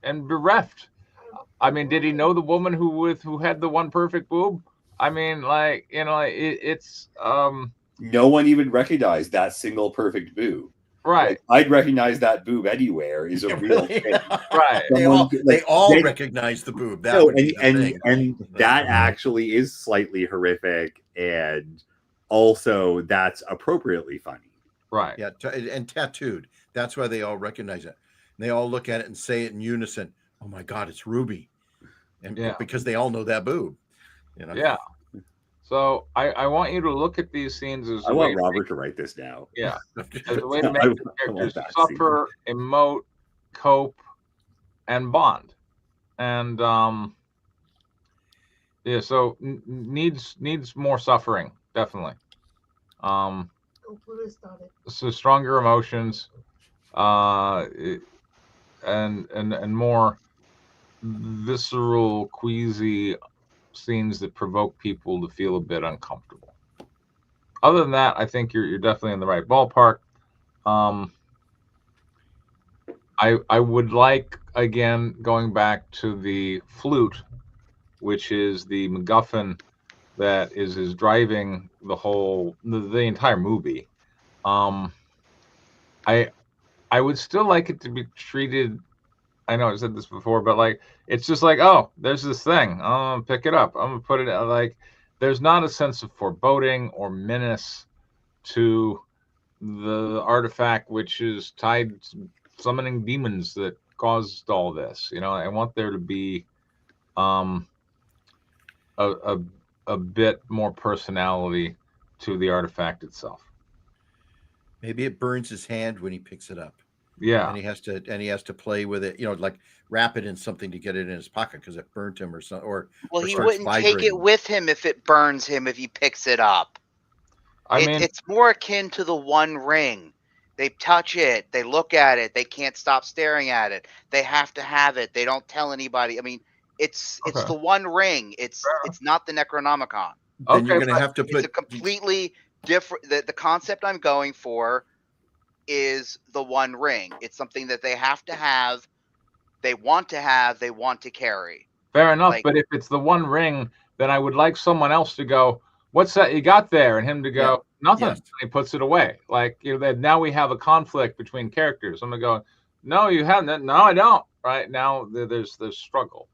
Speaker 1: bereft. I mean, did he know the woman who had the one perfect boob? I mean, like, it's
Speaker 2: no one even recognized that single perfect boob.
Speaker 1: Right.
Speaker 2: Like, I'd recognize that boob anywhere is a real thing.
Speaker 1: Right.
Speaker 4: They all recognize the boob. That would be the thing.
Speaker 2: And that actually is slightly horrific, and also that's appropriately funny.
Speaker 1: Right.
Speaker 4: Yeah, and tattooed. That's why they all recognize it. And they all look at it and say it in unison. Oh my God, it's Ruby. And because they all know that boob.
Speaker 1: Yeah. So I want you to look at these scenes as
Speaker 2: I want Robert to write this down.
Speaker 1: Yeah. As a way to make the characters suffer, emote, cope, and bond. And Yeah, so needs more suffering, definitely.
Speaker 5: Go Buddhist on it.
Speaker 1: So stronger emotions, and more visceral, queasy scenes that provoke people to feel a bit uncomfortable. Other than that, I think you're definitely in the right ballpark. Um, I would like, again, going back to the flute, which is the MacGuffin that is driving the entire movie. Um, I I would still like it to be treated. I know I said this before, but like it's just like, oh, there's this thing. I'm gonna pick it up. I'm gonna put it like. There's not a sense of foreboding or menace to the artifact, which is tied to summoning demons that caused all this. I want there to be um, a, a a bit more personality to the artifact itself.
Speaker 4: Maybe it burns his hand when he picks it up,
Speaker 1: Yeah.
Speaker 4: and he has to play with it. Like wrap it in something to get it in his pocket because it burnt him or something,
Speaker 3: Well,
Speaker 4: or
Speaker 3: he
Speaker 4: starts
Speaker 3: wouldn't take it
Speaker 4: vibrating.
Speaker 3: with him if it burns him if he picks it up.
Speaker 1: I mean,
Speaker 3: It's more akin to the One Ring. They touch it, they look at it, they can't stop staring at it. They have to have it. They don't tell anybody. I mean, it's
Speaker 1: okay.
Speaker 3: the One Ring. It's not the Necronomicon.
Speaker 4: Then you're
Speaker 1: Okay,
Speaker 4: going to have to
Speaker 3: It's a
Speaker 4: put
Speaker 3: completely different. The concept I'm going for is the One Ring. It's something that they have to have. They want to have. They want to carry.
Speaker 1: fair enough.
Speaker 3: Like,
Speaker 1: But if it's the One Ring, then I would like someone else to go, "What's that you got there?" and him to
Speaker 4: Yeah.
Speaker 1: go, "Nothing."
Speaker 4: Yes.
Speaker 1: And he puts it away. Like that now we have a conflict between characters. I'm gonna go, "No, you haven't." No, I don't. Right now, there's struggle.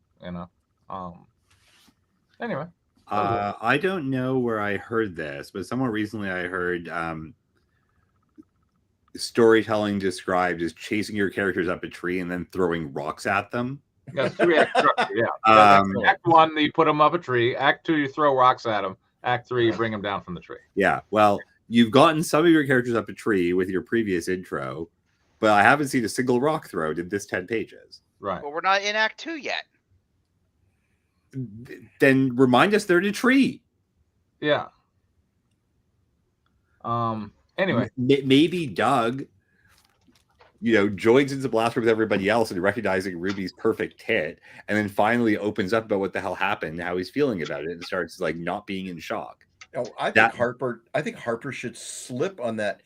Speaker 1: Anyway.
Speaker 2: I don't know where I heard this, but somewhere recently I heard storytelling described as chasing your characters up a tree and then throwing rocks at them.
Speaker 1: Yeah, 3-act structure. Yeah. Act 1, you put them up a tree. Act 2, you throw rocks at them. Act 3, you bring them down from the tree.
Speaker 2: Yeah. Well, you've gotten some of your characters up a tree with your previous intro, but I haven't seen a single rock throw in this 10 pages.
Speaker 1: Right.
Speaker 3: well, we're not in Act 2 yet.
Speaker 2: Then remind us they're in a tree.
Speaker 1: Yeah. Anyway,
Speaker 2: maybe Doug, joins into Blaster with everybody else and recognizing Ruby's perfect hit, and then finally opens up about what the hell happened, how he's feeling about it, and starts like not being in shock.
Speaker 4: Oh, I think Harper should slip on that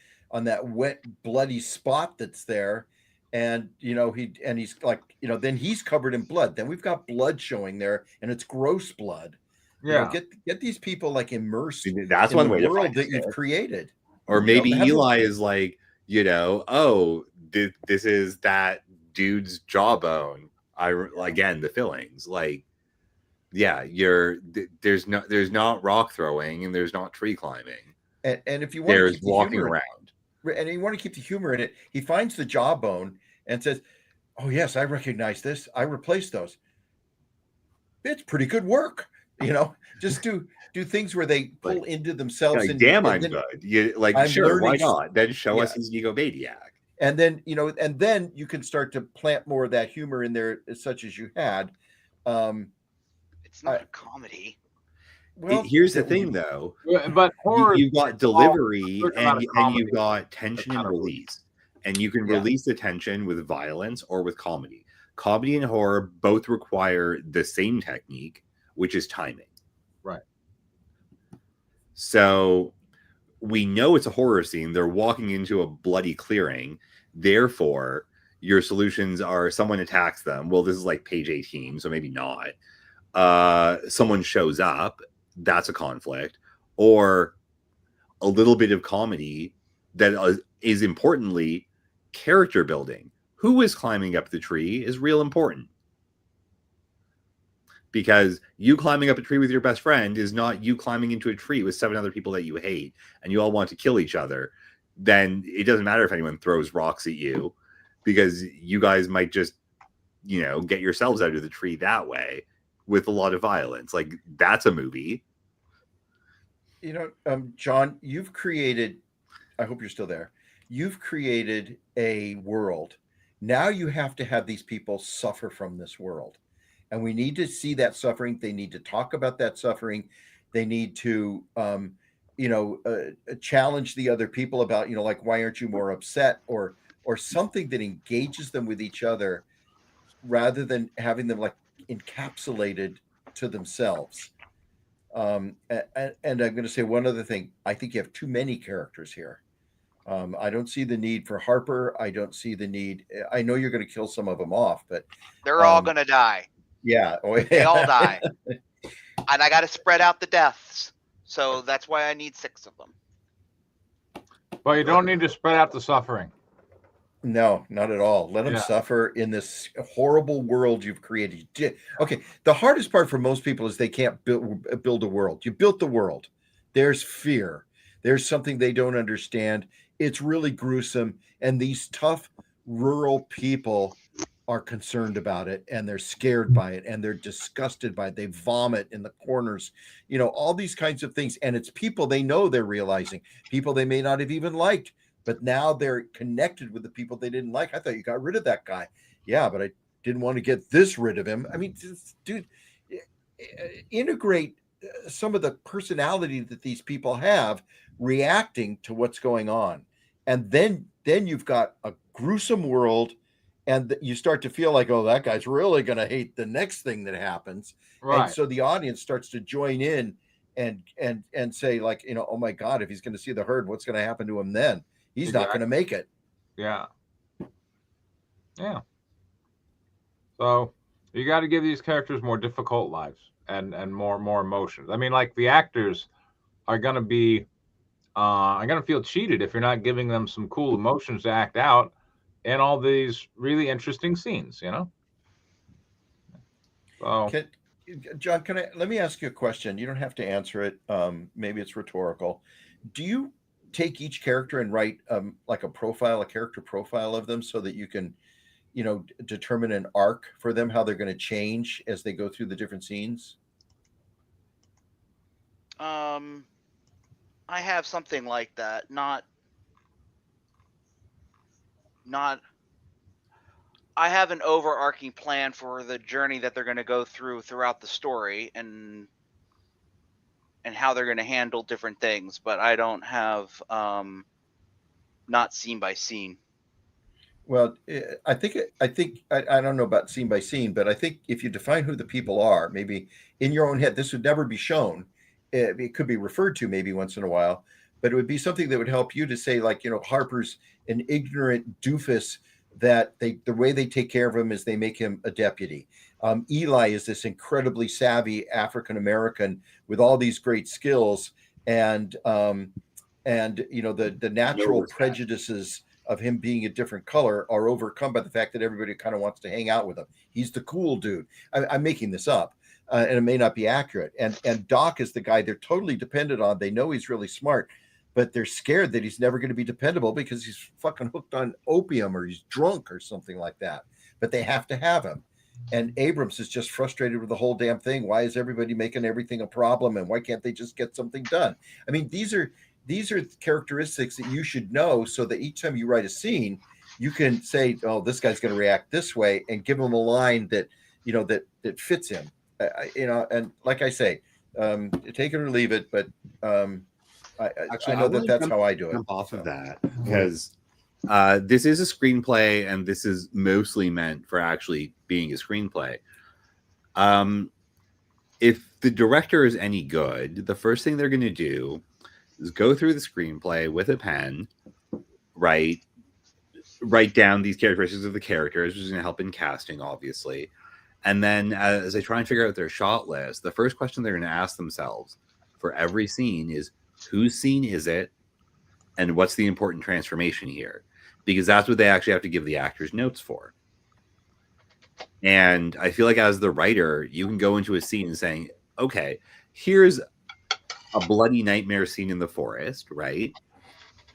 Speaker 4: wet, bloody spot that's there, and he's like, then he's covered in blood. Then we've got blood showing there, and it's gross blood.
Speaker 1: yeah.
Speaker 4: Get these people like immersed.
Speaker 2: That's
Speaker 4: in
Speaker 2: one
Speaker 4: the
Speaker 2: way to
Speaker 4: world
Speaker 2: find
Speaker 4: that
Speaker 2: it.
Speaker 4: you've created.
Speaker 2: Or maybe Eli is like, oh, this is that dude's jawbone. Again, the fillings. Like, yeah, there's not rock throwing and there's not tree climbing.
Speaker 4: And if you want
Speaker 2: there's
Speaker 4: to keep
Speaker 2: walking around,
Speaker 4: and you want to keep the humor in it, he finds the jawbone and says, "Oh yes, I recognize this. I replaced those. It's pretty good work." Just do things where they pull into themselves.
Speaker 2: Like,
Speaker 4: and
Speaker 2: damn,
Speaker 4: and
Speaker 2: I'm
Speaker 4: then,
Speaker 2: good. You like,
Speaker 4: I'm
Speaker 2: sure, why
Speaker 4: learning-
Speaker 2: not? Then show us
Speaker 4: Yeah.
Speaker 2: his egomaniac.
Speaker 4: And then you can start to plant more of that humor in there, such as you had.
Speaker 3: It's not a comedy.
Speaker 4: Well,
Speaker 2: Here's the thing, though.
Speaker 1: But horror,
Speaker 2: You've got delivery
Speaker 1: certain amount
Speaker 2: and
Speaker 1: of comedy.
Speaker 2: you've got tension and release. And you can release the tension with violence or with comedy. Comedy and horror both require the same technique, which is timing.
Speaker 1: Right.
Speaker 2: So we know it's a horror scene. They're walking into a bloody clearing. Therefore, your solutions are someone attacks them. Well, this is like page 18, so maybe not. Someone shows up. That's a conflict. Or a little bit of comedy that is importantly character building. Who is climbing up the tree is real important. Because you climbing up a tree with your best friend is not you climbing into a tree with 7 other people that you hate and you all want to kill each other. Then it doesn't matter if anyone throws rocks at you, because you guys might just, get yourselves out of the tree that way with a lot of violence. Like, that's a movie.
Speaker 4: John, you've created, I hope you're still there. You've created a world. Now you have to have these people suffer from this world. and we need to see that suffering. They need to talk about that suffering. They need to challenge the other people about, like, why aren't you more upset, or something that engages them with each other rather than having them like encapsulated to themselves. And I'm going to say one other thing. I think you have too many characters here. I don't see the need for Harper. I don't see the need. I know you're going to kill some of them off, but
Speaker 3: They're all going to die.
Speaker 4: yeah. Oh, yeah.
Speaker 3: They all die. And I got to spread out the deaths. So that's why I need 6 of them.
Speaker 1: But you don't need to spread out the suffering.
Speaker 4: No, not at all. Let them suffer in this horrible world you've created. Okay, the hardest part for most people is they can't build a world. You built the world. There's fear. There's something they don't understand. It's really gruesome. And these tough rural people are concerned about it, and they're scared by it, and they're disgusted by it. They vomit in the corners, all these kinds of things. And it's people they know, they're realizing, people they may not have even liked. But now they're connected with the people they didn't like. I thought you got rid of that guy. Yeah, but I didn't want to get rid of him. I mean, dude, integrate some of the personality that these people have reacting to what's going on. And then you've got a gruesome world, and you start to feel like, oh, that guy's really going to hate the next thing that happens. Right. And so the audience starts to join in and say, like, oh my God, if he's going to see the herd, what's going to happen to him then? He's not going to make it.
Speaker 1: Yeah. Yeah. So you got to give these characters more difficult lives and more emotions. I mean, like, the actors are going to be feel cheated if you're not giving them some cool emotions to act out in all these really interesting scenes, So,
Speaker 4: John, let me ask you a question. You don't have to answer it. Maybe it's rhetorical. Do you take each character and write like a character profile of them, so that you can, determine an arc for them, how they're going to change as they go through the different scenes?
Speaker 3: I have something like that. Not. I have an overarching plan for the journey that they're going to go throughout the story, and how they're going to handle different things, but I don't have not scene by scene.
Speaker 4: Well, I think I don't know about scene by scene, but I think if you define who the people are, maybe in your own head, this would never be shown. It could be referred to maybe once in a while, but it would be something that would help you to say, like, Harper's an ignorant doofus, that the way they take care of him is they make him a deputy. Eli is this incredibly savvy African-American with all these great skills, and the natural prejudices of him being a different color are overcome by the fact that everybody kind of wants to hang out with him. He's the cool dude. I'm making this up, and it may not be accurate. And Doc is the guy they're totally dependent on. They know he's really smart, but they're scared that he's never going to be dependable because he's fucking hooked on opium, or he's drunk or something like that. But they have to have him. And Abrams is just frustrated with the whole damn thing. Why is everybody making everything a problem? And why can't they just get something done? I mean, these are characteristics that you should know, so that each time you write a scene, you can say, oh, this guy's going to react this way, and give him a line that, that fits him. And like I say, take it or leave it, but
Speaker 2: Actually,
Speaker 4: I know that's how I do it.
Speaker 2: Jump off of that, because this is a screenplay, and this is mostly meant for actually being a screenplay. If the director is any good, the first thing they're going to do is go through the screenplay with a pen, write down these characteristics of the characters, which is going to help in casting, obviously. And then as they try and figure out their shot list, the first question they're going to ask themselves for every scene is, whose scene is it, and what's the important transformation here? Because that's what they actually have to give the actors notes for. And I feel like as the writer, you can go into a scene saying, okay, here's a bloody nightmare scene in the forest, right?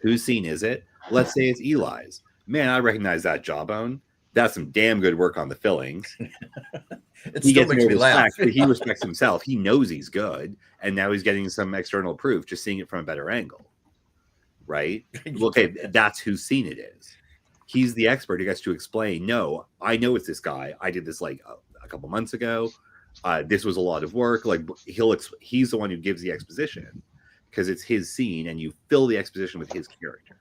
Speaker 2: Whose scene is it? Let's say it's Eli's. Man, I recognize that jawbone. That's some damn good work on the fillings.
Speaker 4: It still makes me laugh.
Speaker 2: But he respects himself. He knows he's good, and now he's getting some external proof, just seeing it from a better angle, right? Well, okay, that's whose scene it is. He's the expert who gets to explain, no, I know it's this guy. I did this like a couple months ago. This was a lot of work. Like he's the one who gives the exposition because it's his scene, and you fill the exposition with his character,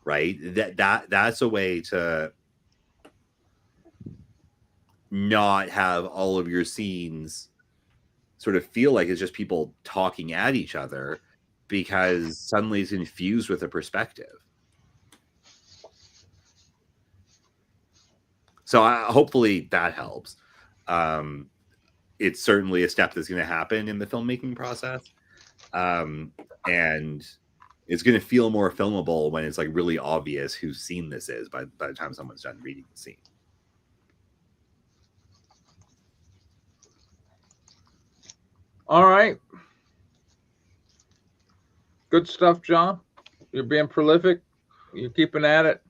Speaker 2: right? That's a way to not have all of your scenes sort of feel like it's just people talking at each other, because suddenly it's infused with a perspective. So hopefully that helps. It's certainly a step that's going to happen in the filmmaking process. And it's going to feel more filmable when it's like really obvious whose scene this is by the time someone's done reading the scene.
Speaker 1: All right. Good stuff, John. You're being prolific. You're keeping at it.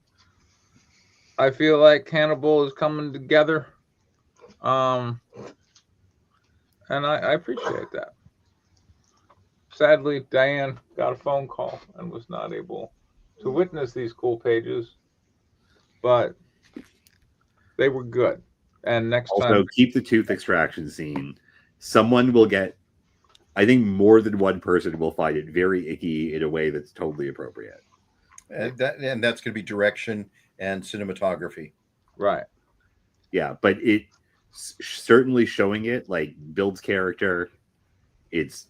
Speaker 1: I feel like Hannibal is coming together. And I appreciate that. Sadly, Diane got a phone call and was not able to witness these cool pages, but they were good. And next
Speaker 2: Also,
Speaker 1: time,
Speaker 2: keep the tooth extraction scene. Someone will get, I think more than one person will find it very icky in a way that's totally appropriate.
Speaker 4: And that's going to be direction and cinematography.
Speaker 1: right?
Speaker 2: Yeah, but it certainly showing it like builds character. It's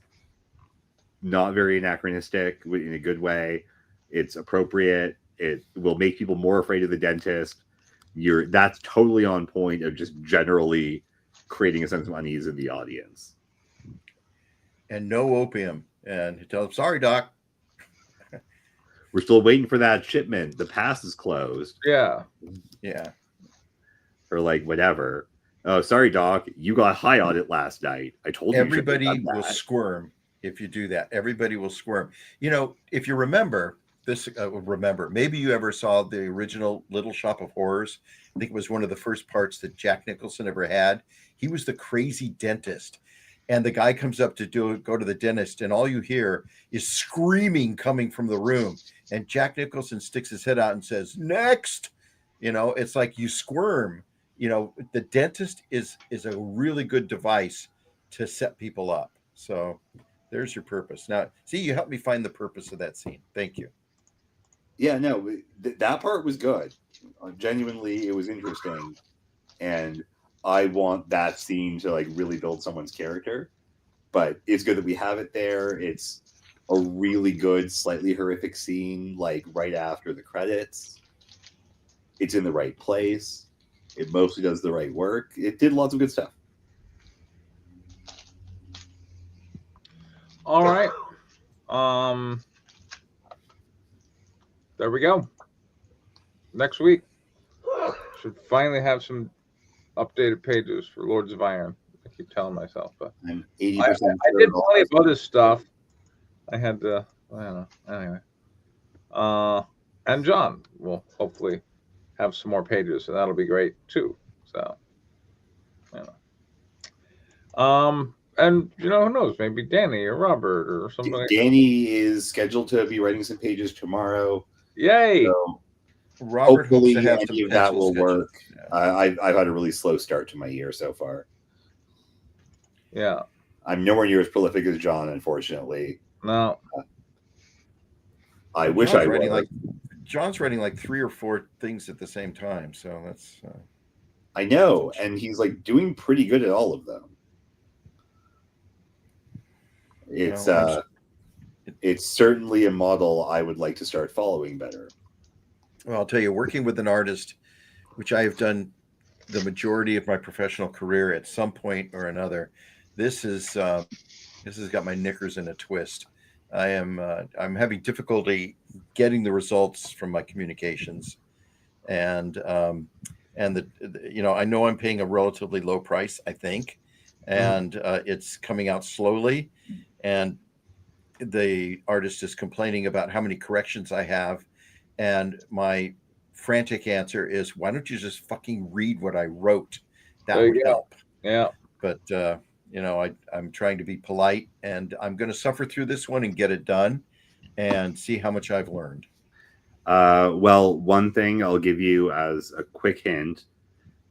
Speaker 2: not very anachronistic in a good way. It's appropriate. It will make people more afraid of the dentist. That's totally on point of just generally creating a sense of unease in the audience.
Speaker 4: And no opium. And tell them, sorry, Doc.
Speaker 2: We're still waiting for that shipment. The pass is closed.
Speaker 1: Yeah.
Speaker 4: Yeah.
Speaker 2: Or like whatever. Oh, sorry, Doc. You got high on it last night. I told you.
Speaker 4: Everybody will squirm if you do that. Everybody will squirm. You know, if you remember this, maybe you ever saw the original Little Shop of Horrors. I think it was one of the first parts that Jack Nicholson ever had. He was the crazy dentist. And the guy comes up to go to the dentist, and all you hear is screaming coming from the room. And Jack Nicholson sticks his head out and says, "Next." You know, it's like you squirm. You know, the dentist is a really good device to set people up. So there's your purpose. Now, see, you helped me find the purpose of that scene. Thank you.
Speaker 2: Yeah, no, that part was good. Genuinely, it was interesting. And I want that scene to like really build someone's character, but it's good that we have it there. It's a really good, slightly horrific scene, like right after the credits. It's in the right place. It mostly does the right work. It did lots of good stuff.
Speaker 1: All right. There we go. Next week should finally have some updated pages for Lords of Iron. I keep telling myself, but
Speaker 2: I'm 80%.
Speaker 1: I did plenty of other stuff. I had to, I don't know. Anyway, and John will hopefully have some more pages, so that'll be great too. So, you know, and you know, who knows? Maybe Danny or Robert or somebody.
Speaker 2: Danny is scheduled to be writing some pages tomorrow.
Speaker 1: Yay!
Speaker 2: So
Speaker 4: Robert
Speaker 2: hopefully
Speaker 4: hopes to have
Speaker 2: any
Speaker 4: some
Speaker 2: of that will
Speaker 4: pencil
Speaker 2: work.
Speaker 4: sketches. Yeah.
Speaker 2: I've had a really slow start to my year so far.
Speaker 1: Yeah.
Speaker 2: I'm nowhere near as prolific as John, unfortunately.
Speaker 1: No.
Speaker 2: I wish I was.
Speaker 4: John's writing like 3 or 4 things at the same time, so that's.
Speaker 2: I know, and he's like doing pretty good at all of them. It's it's certainly a model I would like to start following better.
Speaker 4: Well, I'll tell you, working with an artist, which I have done the majority of my professional career at some point or another, this has got my knickers in a twist. I'm having difficulty getting the results from my communications, and you know, I know I'm paying a relatively low price, I think, and it's coming out slowly, and the artist is complaining about how many corrections I have, and my frantic answer is, why don't you just fucking read what I wrote? That would help.
Speaker 1: Yeah.
Speaker 4: But you know, I'm trying to be polite, and I'm going to suffer through this one and get it done and see how much I've learned.
Speaker 2: Well, one thing I'll give you as a quick hint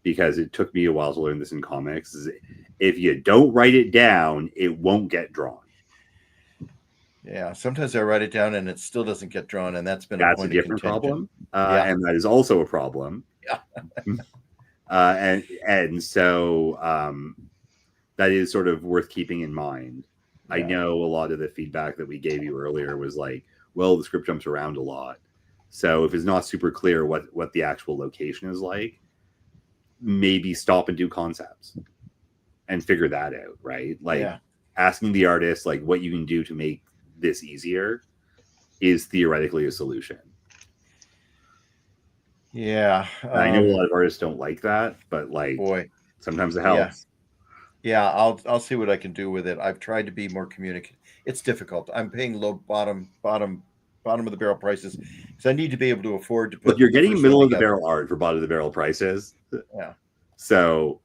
Speaker 2: because it took me a while to learn this in comics, is if you don't write it down, it won't get drawn.
Speaker 4: Yeah, sometimes I write it down and it still doesn't get drawn, and that's been
Speaker 2: That's
Speaker 4: a point
Speaker 2: a different
Speaker 4: of contention.
Speaker 2: problem, and that is also a problem.
Speaker 4: Yeah.
Speaker 2: And so that is sort of worth keeping in mind. I
Speaker 4: Yeah.
Speaker 2: know a lot of the feedback that we gave you earlier was like, well, the script jumps around a lot. So if it's not super clear what the actual location is like, maybe stop and do concepts and figure that out, right? Like
Speaker 4: Yeah.
Speaker 2: asking the artist like what you can do to make this easier is theoretically a solution.
Speaker 4: Yeah.
Speaker 2: And I know a lot of artists don't like that, but like
Speaker 4: Boy.
Speaker 2: sometimes it helps.
Speaker 4: Yeah, I'll see what I can do with it. I've tried to be more communicative. It's difficult. I'm paying low bottom of the barrel prices because I need to be able to afford to put.
Speaker 2: Look, you're getting
Speaker 4: first
Speaker 2: middle
Speaker 4: one
Speaker 2: of the
Speaker 4: together.
Speaker 2: barrel art for bottom of the barrel prices.
Speaker 4: Yeah.
Speaker 2: So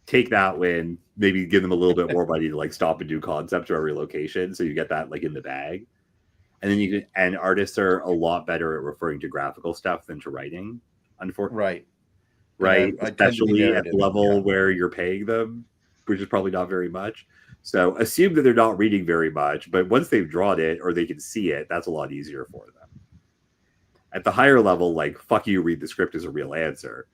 Speaker 2: take that win, maybe give them a little bit more money to like stop and do concepts or every location, so you get that like in the bag. And then you can, and artists are a lot better at referring to graphical stuff than to writing, unfortunately.
Speaker 4: Right.
Speaker 2: Right.
Speaker 4: I tend to be
Speaker 2: Especially at
Speaker 4: narrative,
Speaker 2: the level
Speaker 4: yeah.
Speaker 2: where you're paying them, which is probably not very much. So assume that they're not reading very much, but once they've drawn it or they can see it, that's a lot easier for them. At the higher level, like, fuck you, read the script is a real answer.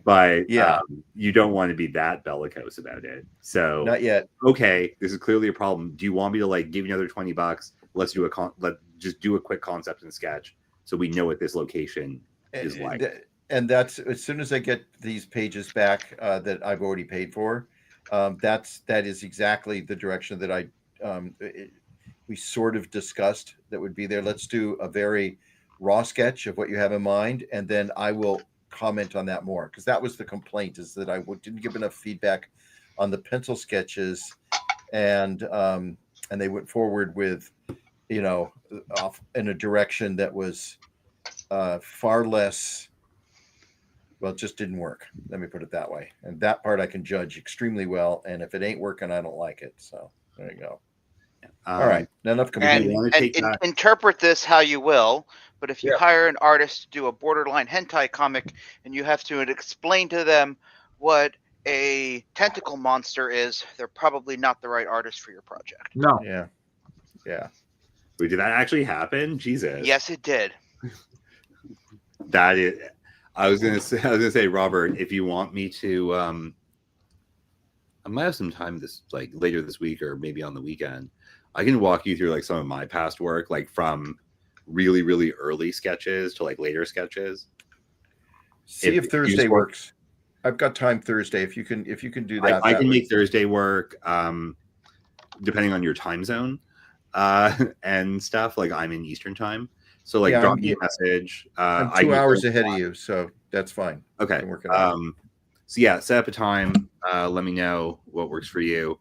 Speaker 2: But
Speaker 4: Yeah.
Speaker 2: you don't want to be that bellicose about it. So
Speaker 4: Not yet.
Speaker 2: okay, this is clearly a problem. Do you want me to like give you another $20? Let's do let's just do a quick concept and sketch so we know what this location is like.
Speaker 4: And that's as soon as I get these pages back that I've already paid for. That is exactly the direction that we sort of discussed that would be there. Let's do a very raw sketch of what you have in mind, and then I will comment on that more, because that was the complaint, is that I didn't give enough feedback on the pencil sketches, and they went forward with, off in a direction that was far less. Well, it just didn't work. Let me put it that way. And that part I can judge extremely well. And if it ain't working, I don't like it. So there you go. All right. Enough complaining.
Speaker 3: And interpret this how you will. But if you
Speaker 1: Yeah.
Speaker 3: hire an artist to do a borderline hentai comic and you have to explain to them what a tentacle monster is, they're probably not the right artist for your project.
Speaker 1: No.
Speaker 4: Yeah. Yeah.
Speaker 2: Wait, did that actually happen? Jesus.
Speaker 3: Yes, it did.
Speaker 2: That is. I was gonna say, Robert, if you want me to, I might have some time later this week or maybe on the weekend. I can walk you through like some of my past work, like from really, really early sketches to like later sketches.
Speaker 4: See if Thursday works. I've got time Thursday. If you can do that.
Speaker 2: I can make Thursday work, depending on your time zone and stuff. Like I'm in Eastern time. So like drop me a message.
Speaker 4: I'm 2 hours ahead of you, so that's fine.
Speaker 2: Okay.
Speaker 4: Can work it out.
Speaker 2: So yeah, set up a time. Let me know what works for you.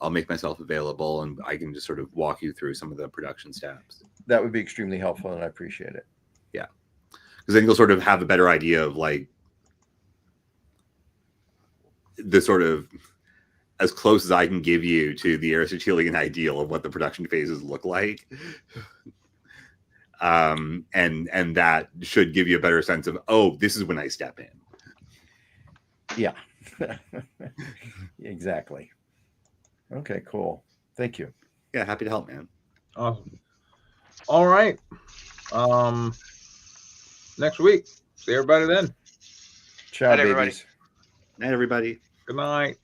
Speaker 2: I'll make myself available, and I can just sort of walk you through some of the production steps.
Speaker 4: That would be extremely helpful, and I appreciate it.
Speaker 2: Yeah, because then you'll sort of have a better idea of like the sort of as close as I can give you to the Aristotelian ideal of what the production phases look like. And that should give you a better sense of, oh, this is when I step in.
Speaker 4: Yeah. Exactly. Okay, cool. Thank you.
Speaker 2: Yeah, happy to help, man.
Speaker 1: Awesome. All right. Next week. See everybody then.
Speaker 4: Ciao,
Speaker 3: Night, everybody.
Speaker 4: babies.
Speaker 2: Night, everybody.
Speaker 1: Good night.